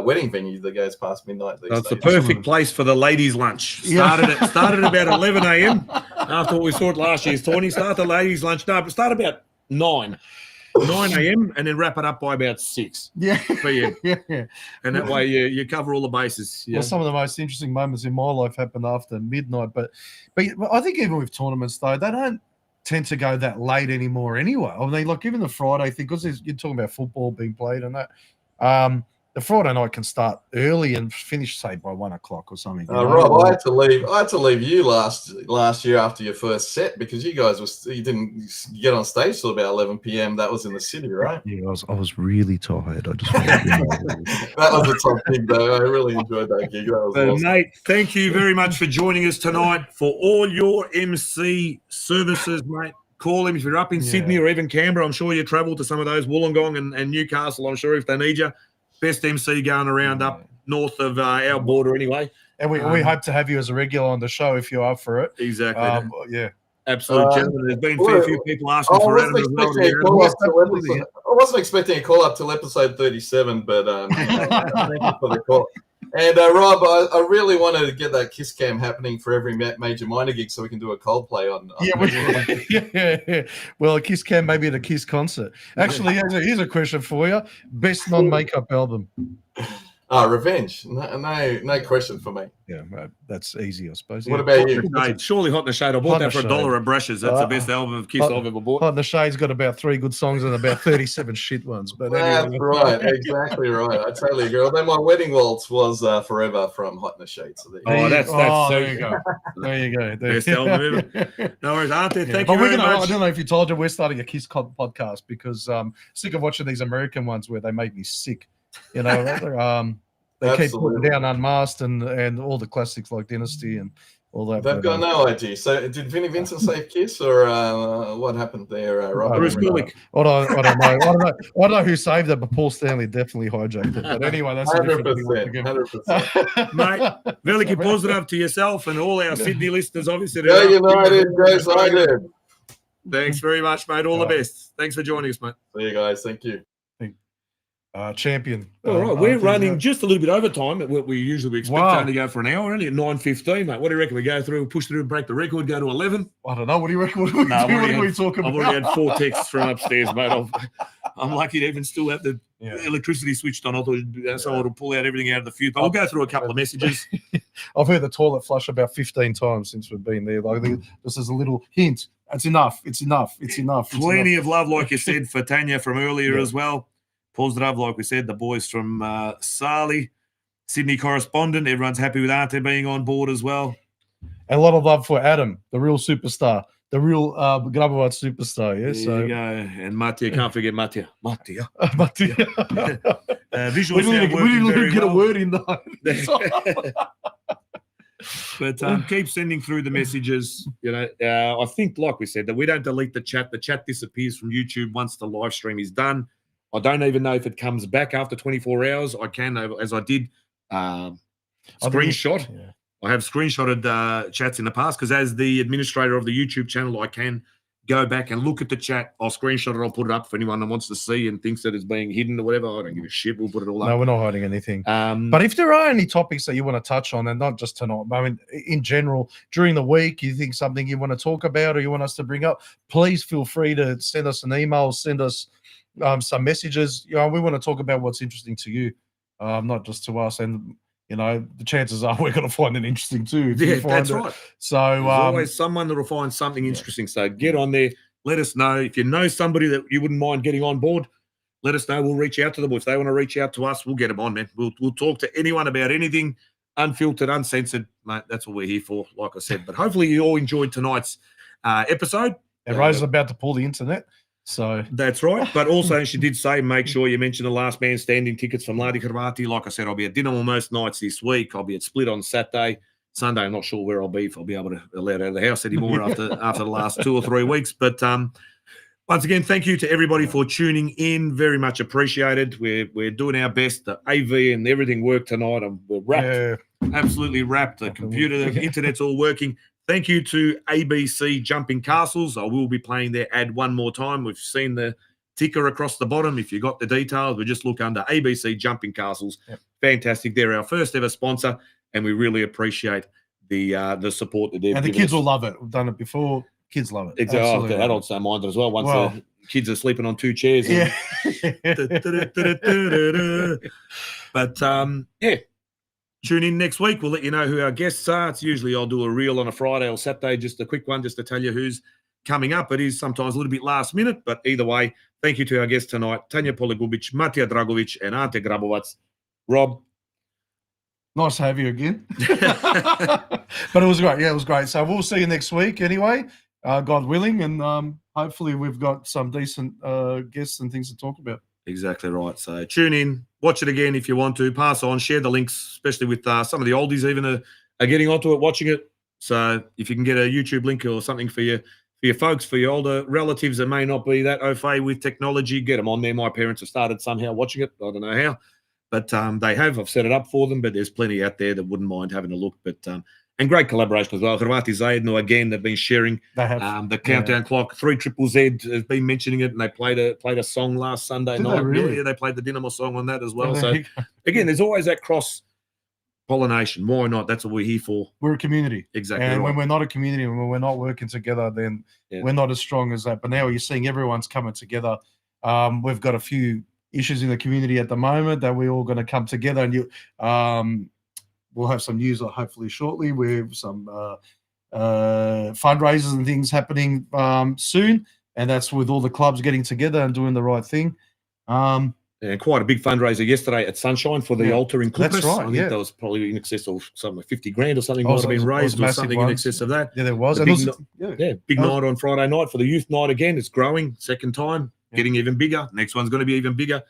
wedding venue that goes past midnight these days. It's the perfect place for the ladies' lunch. Started at about 11 a.m. after what we saw at last year's tourney. Start the ladies' lunch. No, but start about 9 a.m. and then wrap it up by about 6 p.m. And that way you cover all the bases. Well, some of the most interesting moments in my life happen after midnight. But I think even with tournaments, though, they don't tend to go that late anymore anyway. I mean, like even the Friday thing, because you're talking about football being played and that. The Friday night can start early and finish, say, by 1 o'clock or something. Rob, I had to leave you last year after your first set because you didn't get on stage till about 11 p.m. That was in the city, right? Yeah, I was really tired. I just that was a top gig, though. I really enjoyed that gig. That was awesome. Mate, thank you very much for joining us tonight for all your MC services, mate. Call him if you're up in Sydney or even Canberra. I'm sure you travel to some of those, Wollongong and Newcastle, I'm sure, if they need you. Best MC going around up north of our border anyway. And we hope to have you as a regular on the show if you're up for it. Exactly. Yeah. Absolute gentleman. There's been a fair few people asking for it as well. I wasn't expecting a call up till episode 37, but thank you for the call. And Rob, I really wanted to get that kiss cam happening for every major minor gig so we can do a Coldplay on yeah. Well, a kiss cam maybe at a Kiss concert. Actually, here's a question for you. Best non-makeup album? Revenge. No question for me. Yeah, that's easy, I suppose. What about you? Surely Hot in the Shade. I bought that for $1 at Brushes. That's the best album of Kiss I've ever bought. Hot in the Shade's got about 3 good songs and about 37 shit ones. But that's right. Exactly right. I totally agree. Although my wedding waltz was Forever from Hot in the Shade. So there you go. There you go. Best album ever. No worries, Arthur. Thank you very much. I don't know if you told you we're starting a Kiss podcast because I'm sick of watching these American ones where they make me sick. They keep putting down Unmasked and all the classics like Dynasty and all that. They've got no idea. So did Vinnie Vincent save Kiss or what happened there, Rob? Bruce Kulick. I don't know. I don't know who saved it, but Paul Stanley definitely hijacked it. But anyway, that's 100%. 100%. Mate, veliki pozdrav to yourself and all our Sydney listeners, obviously. Go United, go United. Thanks very much, mate. All the best. Thanks for joining us, mate. See you guys. Thank you. Champion. All right, we're running just a little bit over time. We usually expect to only go for an hour, only at 9:15, mate. What do you reckon? We go through, push through and break the record, go to 11? I don't know. What do you reckon? What are we talking about? I've already had 4 texts from upstairs, mate. I'm lucky to even still have the electricity switched on. I thought someone would pull out everything out of the fuse. But we'll go through a couple of messages. I've heard the toilet flush about 15 times since we've been there. Like, this is a little hint. It's enough. It's enough. Plenty of love, like you said, for Tanya from earlier as well. Pozdrav, like we said, the boys from Sali, Sydney correspondent. Everyone's happy with Arte being on board as well. And a lot of love for Adam, the real superstar, the real Grabovite superstar. Yeah, there you go. And Mattia, can't forget Mattia. Mattia. Visual we didn't even get a word in there. But keep sending through the messages. I think, like we said, that we don't delete the chat. The chat disappears from YouTube once the live stream is done. I don't even know if it comes back after 24 hours. I can, as I did, screenshot. I have screenshotted chats in the past because as the administrator of the YouTube channel, I can go back and look at the chat. I'll screenshot it. I'll put it up for anyone that wants to see and thinks that it's being hidden or whatever. I don't give a shit. We'll put it all up. No, we're not hiding anything. But if there are any topics that you want to touch on, and not just tonight, I mean, in general, during the week, you think something you want to talk about or you want us to bring up, please feel free to send us an email, send us some messages. We want to talk about what's interesting to you, not just to us. And the chances are we're going to find it interesting too. That's right. So there's always someone that will find something interesting. So get on there. Let us know if you know somebody that you wouldn't mind getting on board. Let us know. We'll reach out to them. If they want to reach out to us, we'll get them on, man. We'll talk to anyone about anything, unfiltered, uncensored, mate. That's what we're here for, like I said. But hopefully you all enjoyed tonight's episode. And Rose is about to pull the internet. So that's right. But also, she did say, make sure you mention the last man standing tickets from Ladi Karvati. Like I said, I'll be at Dinamo most nights this week. I'll be at Split on Saturday. Sunday, I'm not sure where I'll be, if I'll be able to allowed out of the house anymore after the last 2 or 3 weeks. But once again, thank you to everybody for tuning in. Very much appreciated. We're doing our best. The AV and everything worked tonight. We're wrapped, absolutely wrapped. The computer, the internet's all working. Thank you to ABC Jumping Castles. I will be playing their ad one more time. We've seen the ticker across the bottom. If you got the details, we just look under ABC Jumping Castles. Yep. Fantastic. They're our first ever sponsor, and we really appreciate the support that they've And the given kids us. will love it. We've done it before. Kids love it. Exactly. Oh, Absolutely. the adults don't mind it as well. Once Well- the kids are sleeping on 2 chairs. Yeah. But yeah, tune in next week. We'll let you know who our guests are. It's usually I'll do a reel on a Friday or Saturday, just a quick one, just to tell you who's coming up. It is sometimes a little bit last minute, but either way, thank you to our guests tonight, Tanya Polyovich, Matija Dragovic, and Ante Grabovac. Rob. Nice to have you again. But it was great. Yeah, it was great. So we'll see you next week anyway, God willing. And hopefully we've got some decent guests and things to talk about. Exactly right. So tune in, watch it again if you want to, pass on, share the links, especially with some of the oldies even are getting onto it, watching it. So if you can get a YouTube link or something for your folks, for your older relatives that may not be that au fait with technology, get them on there. My parents have started somehow watching it. I don't know how, but they have. I've set it up for them, but there's plenty out there that wouldn't mind having a look. But and great collaboration as well. Hrvati Zajedno, again, they've been sharing They have the countdown clock. 3ZZZ has been mentioning it, and they played a song last Sunday Did they night. really? Yeah, they played the Dynamo song on that as well. Oh, So there you go. again, there's always that cross pollination. Why not? That's what we're here for. We're a community. Exactly. And right. when we're not a community, when we're not working together, then we're not as strong as that. But now you're seeing everyone's coming together. We've got a few issues in the community at the moment that we're all going to come together, and we'll have some news hopefully shortly with some fundraisers and things happening soon. And that's with all the clubs getting together and doing the right thing. And quite a big fundraiser yesterday at Sunshine for the altar in Kupres. That's right, I think yeah. that was probably in excess of something 50 grand or something Oh, might so have been it was raised or massive something in ones. excess of that. Yeah, there was. The And big also- big Oh. night on Friday night for the youth night again. It's growing, second time, getting even bigger. Next one's going to be even bigger.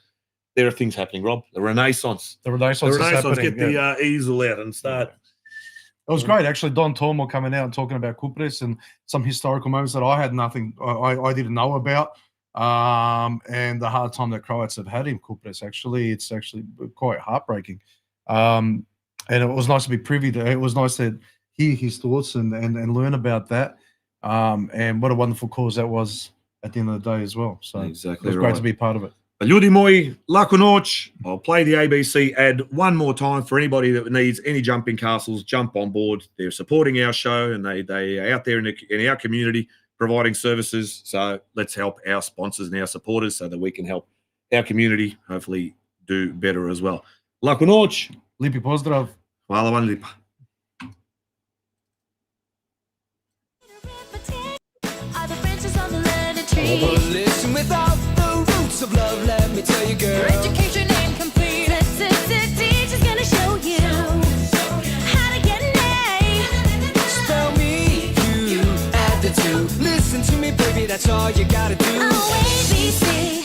There are things happening, Rob. The Renaissance. The Renaissance, The Renaissance. is happening. Get the easel out and start. It was great, actually. Don Tormo coming out and talking about Kupres and some historical moments that I had I didn't know about, and the hard time that Croats have had in Kupres. Actually, it's actually quite heartbreaking, and it was nice to be privy to. It was nice to hear his thoughts and learn about that, and what a wonderful cause that was at the end of the day as well. So Exactly it was right. great to be part of it. Ljudi moji, laku noć. I'll play the ABC ad one more time for anybody that needs any jumping castles. Jump on board. They're supporting our show, and they are out there in our community providing services. So let's help our sponsors and our supporters so that we can help our community hopefully do better as well. Laku noć. Lipi pozdrav. Hvala vam lipa. Are the branches on the learning tree? Listen, without the roots of love, let me tell you, girl. Your education incomplete. Teacher's gonna show you how to get an A. Spell me, you add the two. Listen to me, baby, that's all you gotta do. Oh, ABC.